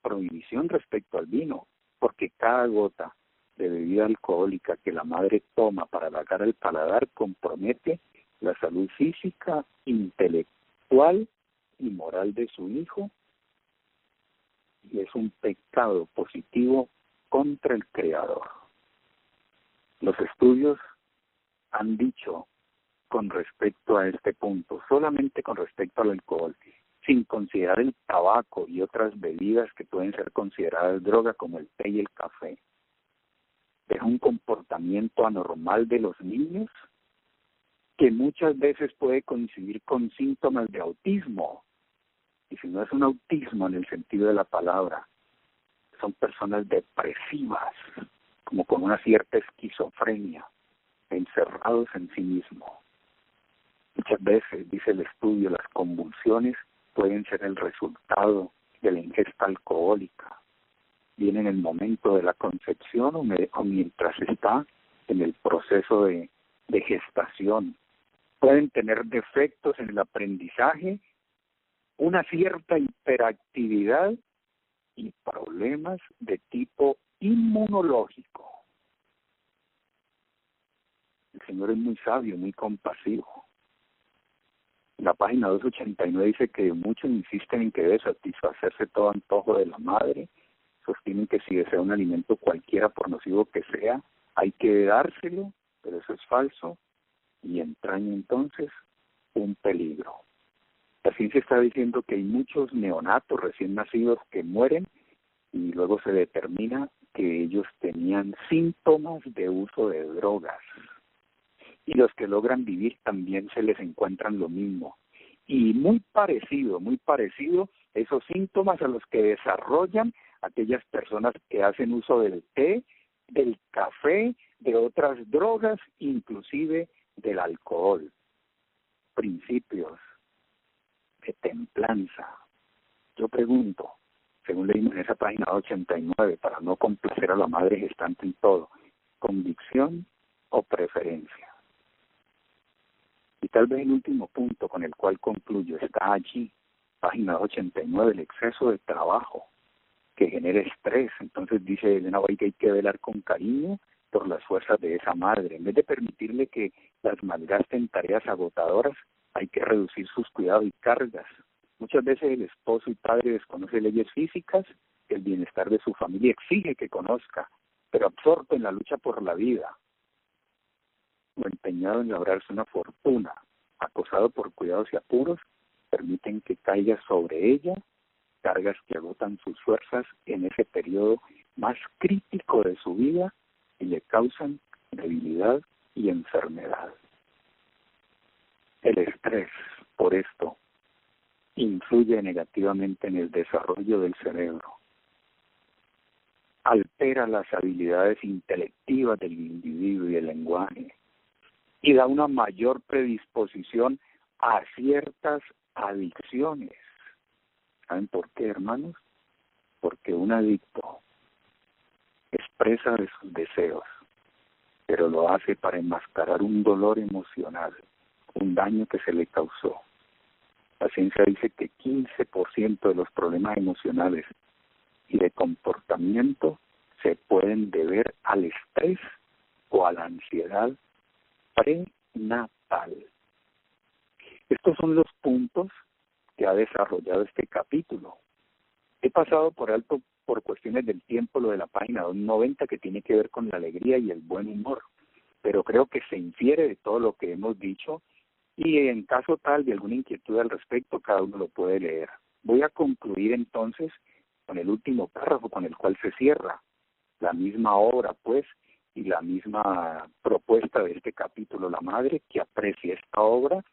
Prohibición respecto al vino, porque cada gota de bebida alcohólica que la madre toma para halagar el paladar compromete la salud física, intelectual y moral de su hijo, y es un pecado positivo contra el Creador. Los estudios han dicho con respecto a este punto, solamente con respecto al alcohol, sin considerar el tabaco y otras bebidas que pueden ser consideradas droga como el té y el café, es un comportamiento anormal de los niños que muchas veces puede coincidir con síntomas de autismo. Y si no es un autismo en el sentido de la palabra, son personas depresivas, como con una cierta esquizofrenia, encerrados en sí mismos. Muchas veces, dice el estudio, las convulsiones pueden ser el resultado de la ingesta alcohólica. Viene en el momento de la concepción o mientras está en el proceso de gestación. Pueden tener defectos en el aprendizaje, una cierta hiperactividad y problemas de tipo inmunológico. El Señor es muy sabio, muy compasivo. La página 289 dice que muchos insisten en que debe satisfacerse todo antojo de la madre. Sostienen que si desea un alimento cualquiera, por nocivo que sea, hay que dárselo, pero eso es falso y entraña entonces un peligro. La ciencia está diciendo que hay muchos neonatos recién nacidos que mueren y luego se determina que ellos tenían síntomas de uso de drogas. Y los que logran vivir también se les encuentran lo mismo. Y muy parecido esos síntomas a los que desarrollan aquellas personas que hacen uso del té, del café, de otras drogas, inclusive del alcohol. Principios de templanza. Yo pregunto, según leímos en esa página 89, para no complacer a la madre gestante en todo, ¿convicción o preferencia? Y tal vez el último punto con el cual concluyo está allí, página 89, el exceso de trabajo que genera estrés. Entonces dice Elena White que hay que velar con cariño por las fuerzas de esa madre. En vez de permitirle que las malgaste en tareas agotadoras, hay que reducir sus cuidados y cargas. Muchas veces el esposo y padre desconoce leyes físicas que el bienestar de su familia exige que conozca, pero absorto en la lucha por la vida, o empeñado en labrarse una fortuna, acosado por cuidados y apuros, permiten que caiga sobre ella cargas que agotan sus fuerzas en ese periodo más crítico de su vida y le causan debilidad y enfermedad. El estrés, por esto, influye negativamente en el desarrollo del cerebro, altera las habilidades intelectivas del individuo y el lenguaje, y da una mayor predisposición a ciertas adicciones. ¿Saben por qué, hermanos? Porque un adicto expresa de sus deseos, pero lo hace para enmascarar un dolor emocional, un daño que se le causó. La ciencia dice que 15% de los problemas emocionales y de comportamiento se pueden deber al estrés o a la ansiedad prenatal. Estos son los puntos que ha desarrollado este capítulo. He pasado por alto, por cuestiones del tiempo, lo de la página 290 que tiene que ver con la alegría y el buen humor, pero creo que se infiere de todo lo que hemos dicho y en caso tal de alguna inquietud al respecto, cada uno lo puede leer. Voy a concluir entonces con el último párrafo con el cual se cierra la misma obra, pues, y la misma propuesta de este capítulo. La madre que aprecie esta obra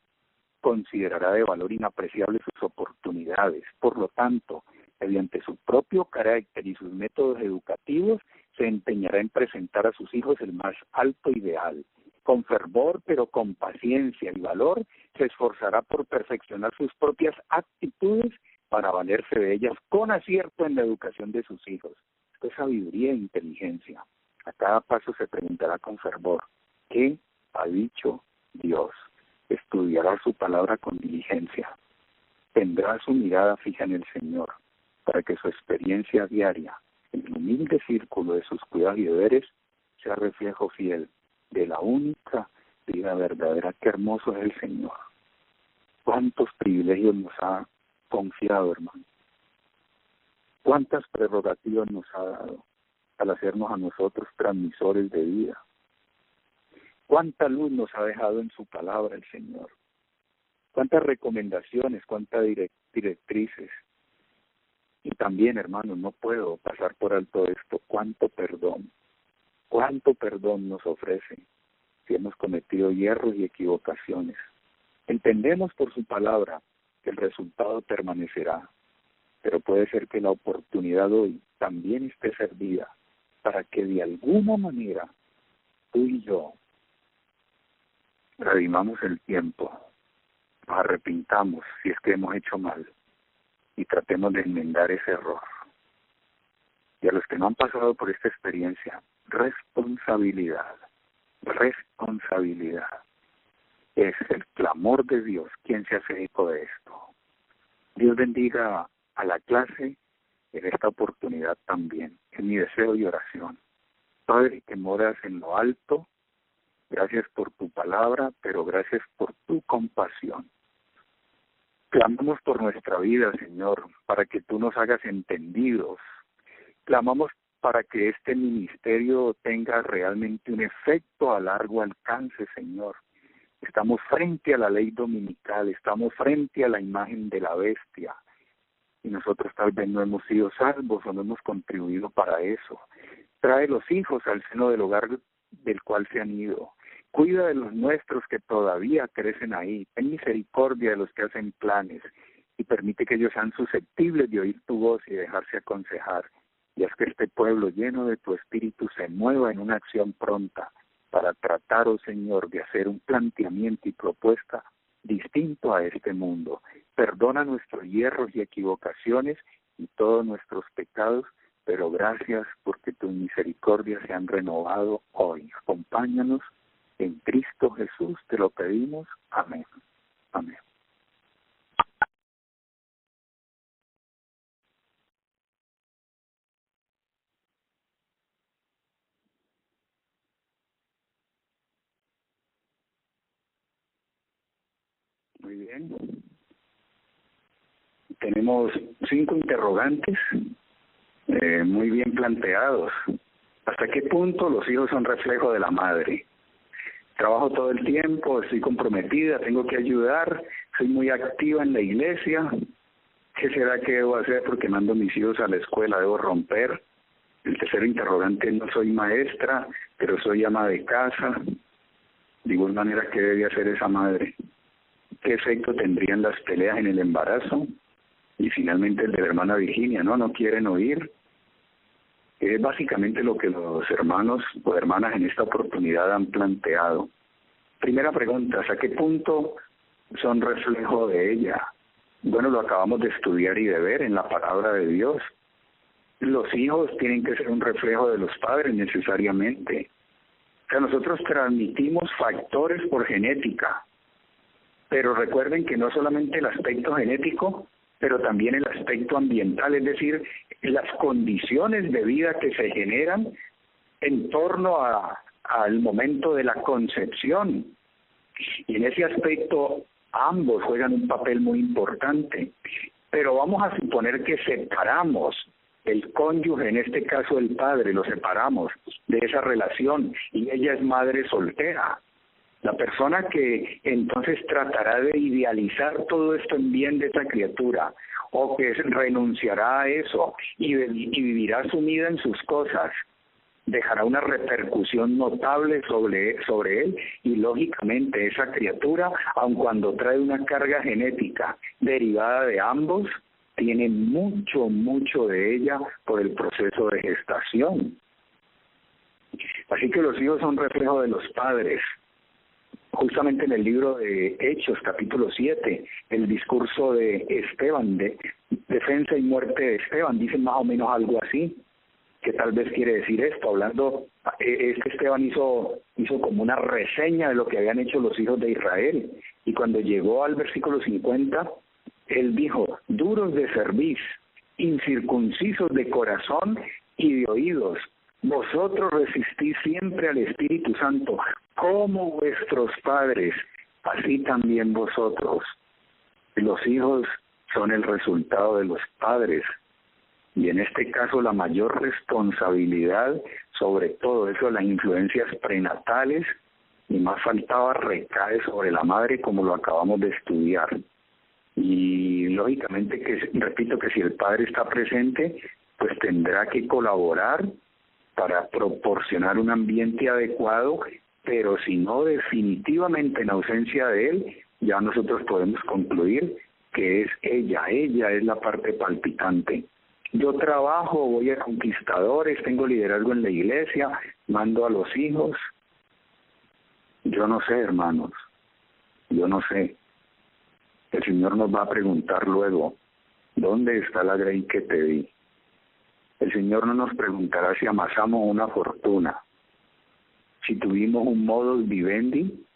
considerará de valor inapreciable sus oportunidades. Por lo tanto, mediante su propio carácter y sus métodos educativos, se empeñará en presentar a sus hijos el más alto ideal. Con fervor, pero con paciencia y valor, se esforzará por perfeccionar sus propias actitudes para valerse de ellas con acierto en la educación de sus hijos. Esto es sabiduría e inteligencia. A cada paso se preguntará con fervor, ¿qué ha dicho Dios? Estudiará su palabra con diligencia. Tendrá su mirada fija en el Señor, para que su experiencia diaria, en el humilde círculo de sus cuidados y deberes, sea reflejo fiel de la única vida verdadera. Qué hermoso es el Señor. Cuántos privilegios nos ha confiado, hermano. Cuántas prerrogativas nos ha dado al hacernos a nosotros transmisores de vida. Cuánta luz nos ha dejado en su palabra el Señor. Cuántas recomendaciones, cuántas directrices. Y también, hermanos, no puedo pasar por alto esto. Cuánto perdón nos ofrece si hemos cometido hierros y equivocaciones. Entendemos por su palabra que el resultado permanecerá, pero puede ser que la oportunidad hoy también esté servida para que de alguna manera tú y yo redimamos el tiempo, nos arrepintamos si es que hemos hecho mal y tratemos de enmendar ese error. Y a los que no han pasado por esta experiencia, responsabilidad. Es el clamor de Dios quien se hace eco de esto. Dios bendiga a la clase en esta oportunidad también. Es mi deseo y oración. Padre, que moras en lo alto, gracias por tu palabra, pero gracias por tu compasión. Clamamos por nuestra vida, Señor, para que tú nos hagas entendidos. Clamamos para que este ministerio tenga realmente un efecto a largo alcance, Señor. Estamos frente a la ley dominical, estamos frente a la imagen de la bestia. Y nosotros tal vez no hemos sido salvos o no hemos contribuido para eso. Trae los hijos al seno del hogar del cual se han ido. Cuida de los nuestros que todavía crecen ahí. Ten misericordia de los que hacen planes y permite que ellos sean susceptibles de oír tu voz y dejarse aconsejar. Y haz que este pueblo lleno de tu espíritu se mueva en una acción pronta para tratar, oh Señor, de hacer un planteamiento y propuesta distinto a este mundo. Perdona nuestros hierros y equivocaciones y todos nuestros pecados, pero gracias porque tus misericordias se han renovado hoy. Acompáñanos en Cristo Jesús, te lo pedimos. Amén. Amén. Muy bien. Tenemos 5 interrogantes muy bien planteados. ¿Hasta qué punto los hijos son reflejo de la madre? Trabajo todo el tiempo, estoy comprometida, tengo que ayudar, soy muy activa en la iglesia. ¿Qué será que debo hacer porque mando a mis hijos a la escuela? ¿Debo romper? El tercer interrogante, no soy maestra, pero soy ama de casa. De igual manera, ¿qué debe hacer esa madre? ¿Qué efecto tendrían las peleas en el embarazo? Y finalmente el de la hermana Virginia, no quieren oír. Es básicamente lo que los hermanos o hermanas en esta oportunidad han planteado. Primera pregunta, ¿hasta qué punto son reflejo de ella? Bueno, lo acabamos de estudiar y de ver en la palabra de Dios. Los hijos tienen que ser un reflejo de los padres necesariamente. O sea, nosotros transmitimos factores por genética, pero recuerden que no solamente el aspecto genético, pero también el aspecto ambiental, es decir, las condiciones de vida que se generan en torno al momento de la concepción. Y en ese aspecto ambos juegan un papel muy importante. Pero vamos a suponer que separamos el cónyuge, en este caso el padre, lo separamos de esa relación y ella es madre soltera. La persona que entonces tratará de idealizar todo esto en bien de esa criatura, o que renunciará a eso y vivirá sumida en sus cosas, dejará una repercusión notable sobre él y lógicamente esa criatura, aun cuando trae una carga genética derivada de ambos, tiene mucho de ella por el proceso de gestación. Así que los hijos son reflejo de los padres. Justamente en el libro de Hechos, capítulo 7, el discurso de Esteban, de defensa y muerte de Esteban, dice más o menos algo así, que tal vez quiere decir esto, hablando, Esteban hizo como una reseña de lo que habían hecho los hijos de Israel, y cuando llegó al versículo 50, él dijo, duros de cerviz, incircuncisos de corazón y de oídos, vosotros resistís siempre al Espíritu Santo, como vuestros padres, así también vosotros. Los hijos son el resultado de los padres, y en este caso la mayor responsabilidad sobre todo eso, las influencias prenatales, ni más faltaba, recae sobre la madre, como lo acabamos de estudiar. Y lógicamente que, repito, que si el padre está presente, pues tendrá que colaborar para proporcionar un ambiente adecuado, pero si no, definitivamente en ausencia de él, ya nosotros podemos concluir que es ella es la parte palpitante. Yo trabajo, voy a conquistadores, tengo liderazgo en la iglesia, mando a los hijos. Yo no sé, hermanos, yo no sé. El Señor nos va a preguntar luego, ¿dónde está la grey que te di? El Señor no nos preguntará si amasamos una fortuna, si tuvimos un modus vivendi,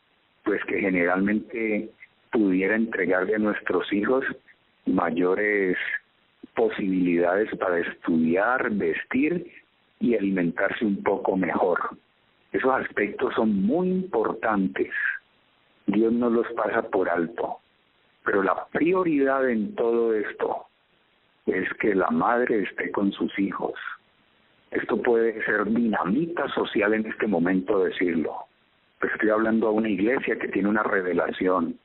pues que generalmente pudiera entregarle a nuestros hijos mayores posibilidades para estudiar, vestir y alimentarse un poco mejor. Esos aspectos son muy importantes. Dios no los pasa por alto. Pero la prioridad en todo esto es que la madre esté con sus hijos. Esto puede ser dinamita social en este momento decirlo. Pues estoy hablando a una iglesia que tiene una revelación.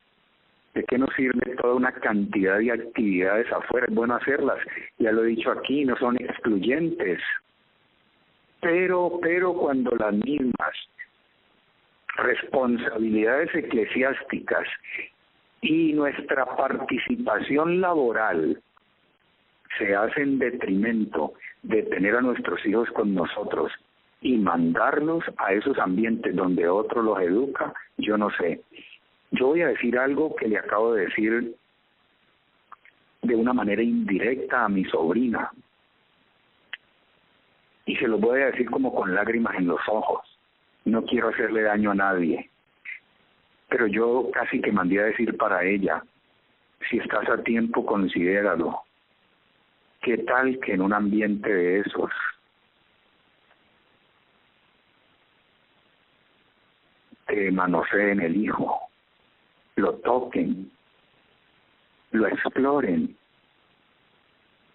¿De qué nos sirve toda una cantidad de actividades afuera? Es bueno hacerlas, ya lo he dicho aquí, no son excluyentes. Pero cuando las mismas responsabilidades eclesiásticas y nuestra participación laboral se hace en detrimento de tener a nuestros hijos con nosotros y mandarlos a esos ambientes donde otro los educa, yo no sé. Yo voy a decir algo que le acabo de decir de una manera indirecta a mi sobrina. Y se lo voy a decir como con lágrimas en los ojos. No quiero hacerle daño a nadie. Pero yo casi que mandé a decir para ella, si estás a tiempo, considéralo. ¿Qué tal que en un ambiente de esos te manoseen el hijo, lo toquen, lo exploren?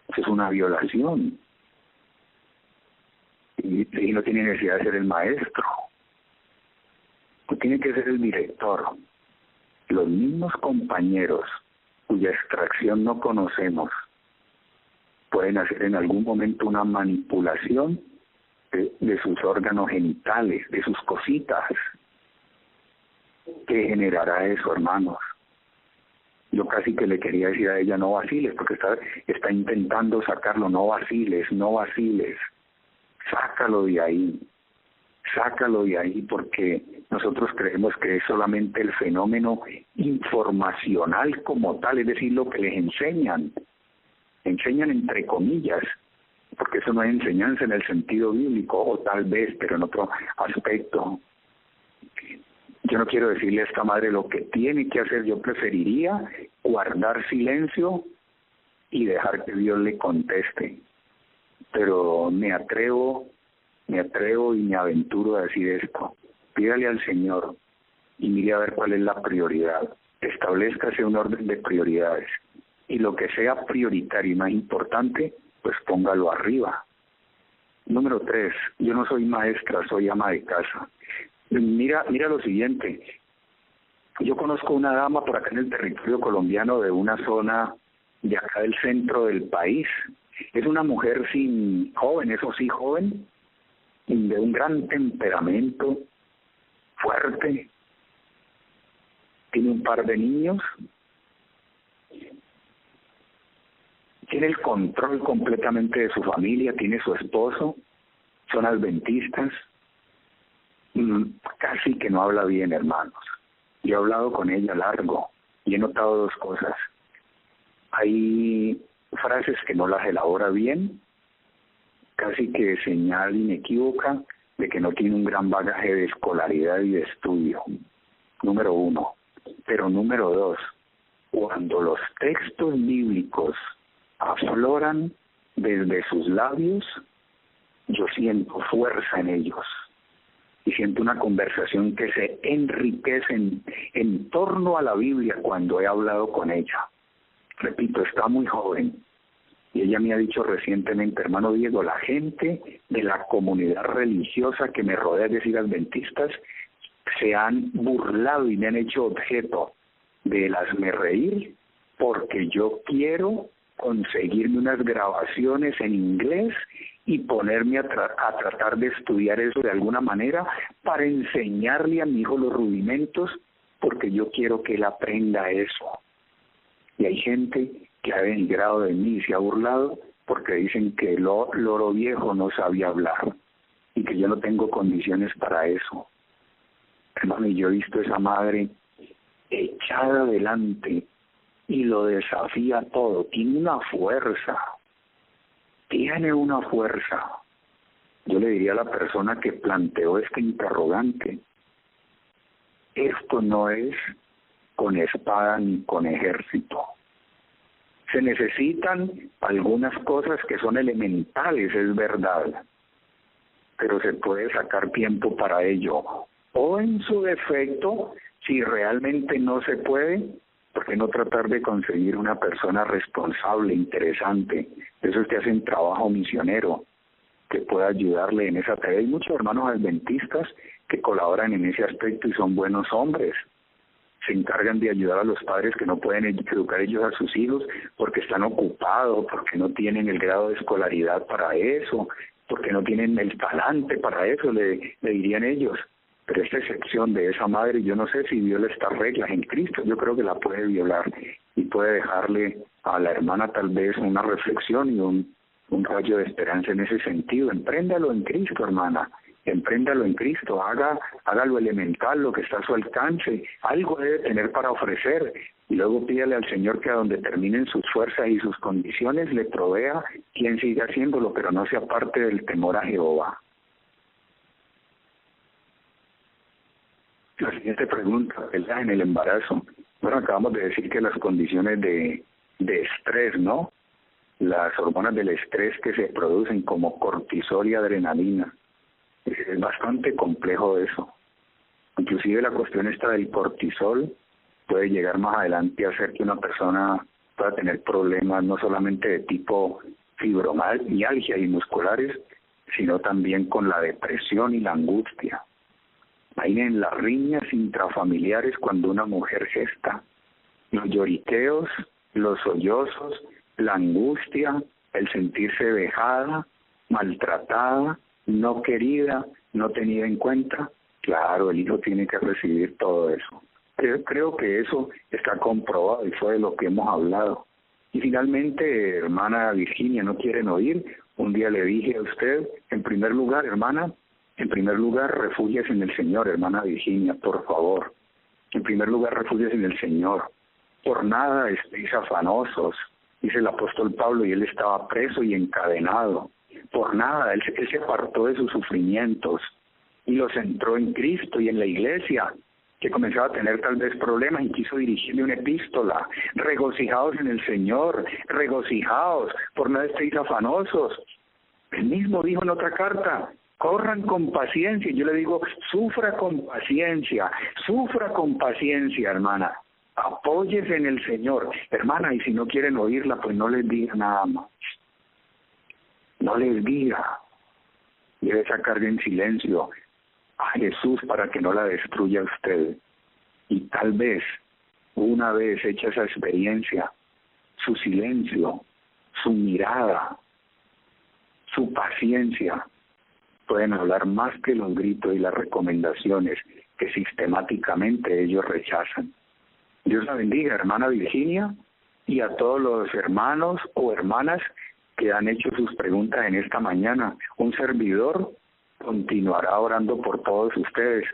Eso es una violación. Y no tiene necesidad de ser el maestro. Tiene que ser el director. Los mismos compañeros cuya extracción no conocemos pueden hacer en algún momento una manipulación de sus órganos genitales, de sus cositas. ¿Qué generará eso, hermanos? Yo casi que le quería decir a ella, no vaciles, porque está intentando sacarlo, no vaciles, sácalo de ahí, porque nosotros creemos que es solamente el fenómeno informacional como tal, es decir, lo que les enseñan entre comillas, porque eso no es enseñanza en el sentido bíblico, o tal vez, pero en otro aspecto. Yo no quiero decirle a esta madre lo que tiene que hacer, yo preferiría guardar silencio y dejar que Dios le conteste, pero me atrevo y me aventuro a decir esto. Pídale al Señor y mire a ver cuál es la prioridad. Establezcase un orden de prioridades. Y lo que sea prioritario y más importante, pues póngalo arriba. Número 3, yo no soy maestra, soy ama de casa. Mira lo siguiente. Yo conozco una dama por acá en el territorio colombiano de una zona de acá del centro del país. Es una mujer joven, eso sí, joven, de un gran temperamento, fuerte, tiene un par de niños, tiene el control completamente de su familia, tiene su esposo, son adventistas, casi que no habla bien, hermanos. Yo he hablado con ella largo y he notado dos cosas. Hay frases que no las elabora bien, casi que señal inequívoca de que no tiene un gran bagaje de escolaridad y de estudio. Número 1. Pero número 2, cuando los textos bíblicos afloran desde sus labios, yo siento fuerza en ellos y siento una conversación que se enriquece en torno a la Biblia cuando he hablado con ella. Repito, está muy joven y ella me ha dicho recientemente, hermano Diego, la gente de la comunidad religiosa que me rodea, es decir, adventistas, se han burlado y me han hecho objeto del hazmerreír porque yo quiero conseguirme unas grabaciones en inglés y ponerme a tratar de estudiar eso de alguna manera para enseñarle a mi hijo los rudimentos, porque yo quiero que él aprenda eso. Y hay gente que ha denigrado de mí y se ha burlado porque dicen que el loro viejo no sabía hablar y que yo no tengo condiciones para eso. Hermano, y yo he visto a esa madre echada adelante y lo desafía todo. Tiene una fuerza. Yo le diría a la persona que planteó este interrogante, esto no es con espada ni con ejército. Se necesitan algunas cosas que son elementales, es verdad, pero se puede sacar tiempo para ello. O en su defecto, si realmente no se puede, ¿por qué no tratar de conseguir una persona responsable, interesante, de esos que hacen trabajo misionero, que pueda ayudarle en esa tarea? Hay muchos hermanos adventistas que colaboran en ese aspecto y son buenos hombres. Se encargan de ayudar a los padres que no pueden educar ellos a sus hijos porque están ocupados, porque no tienen el grado de escolaridad para eso, porque no tienen el talante para eso, le dirían ellos. Pero esta excepción de esa madre, yo no sé si viola estas reglas en Cristo, yo creo que la puede violar y puede dejarle a la hermana tal vez una reflexión y un rayo de esperanza en ese sentido. Empréndalo en Cristo, hermana, empréndalo en Cristo, haga lo elemental, lo que está a su alcance, algo debe tener para ofrecer, y luego pídale al Señor que a donde terminen sus fuerzas y sus condiciones le provea quien siga haciéndolo, pero no sea parte del temor a Jehová. La siguiente pregunta es la en el embarazo. Bueno, acabamos de decir que las condiciones de estrés, ¿no? Las hormonas del estrés que se producen como cortisol y adrenalina. Es bastante complejo eso. Inclusive la cuestión esta del cortisol puede llegar más adelante a hacer que una persona pueda tener problemas no solamente de tipo fibromialgia y musculares, sino también con la depresión y la angustia. Imaginen las riñas intrafamiliares cuando una mujer gesta, los lloriqueos, los sollozos, la angustia, el sentirse vejada, maltratada, no querida, no tenida en cuenta. Claro, el hijo tiene que recibir todo eso. Creo que eso está comprobado y fue de lo que hemos hablado. Y finalmente, hermana Virginia, ¿no quieren oír? Un día le dije a usted, en primer lugar, hermana, refúgiese en el Señor, hermana Virginia, por favor. En primer lugar, refúgiese en el Señor. Por nada estéis afanosos, dice el apóstol Pablo, y él estaba preso y encadenado. Por nada, él se apartó de sus sufrimientos y los centró en Cristo y en la iglesia, que comenzaba a tener tal vez problemas, y quiso dirigirle una epístola. Regocijaos en el Señor, regocijaos, por nada estéis afanosos. Él mismo dijo en otra carta, corran con paciencia. Yo le digo, sufra con paciencia, hermana. Apóyese en el Señor. Hermana, y si no quieren oírla, pues no les diga nada más. No les diga. Lleve esa carga en silencio a Jesús para que no la destruya usted. Y tal vez, una vez hecha esa experiencia, su silencio, su mirada, su paciencia, pueden hablar más que los gritos y las recomendaciones que sistemáticamente ellos rechazan. Dios la bendiga, hermana Virginia, y a todos los hermanos o hermanas que han hecho sus preguntas en esta mañana. Un servidor continuará orando por todos ustedes.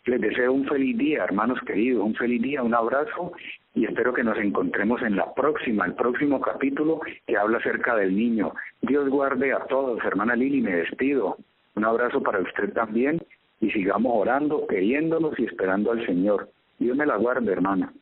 Les deseo un feliz día, hermanos queridos, un feliz día, un abrazo, y espero que nos encontremos en el próximo capítulo que habla acerca del niño. Dios guarde a todos, hermana Lili, me despido. Un abrazo para usted también, y sigamos orando, queriéndonos y esperando al Señor. Dios me la guarde, hermana.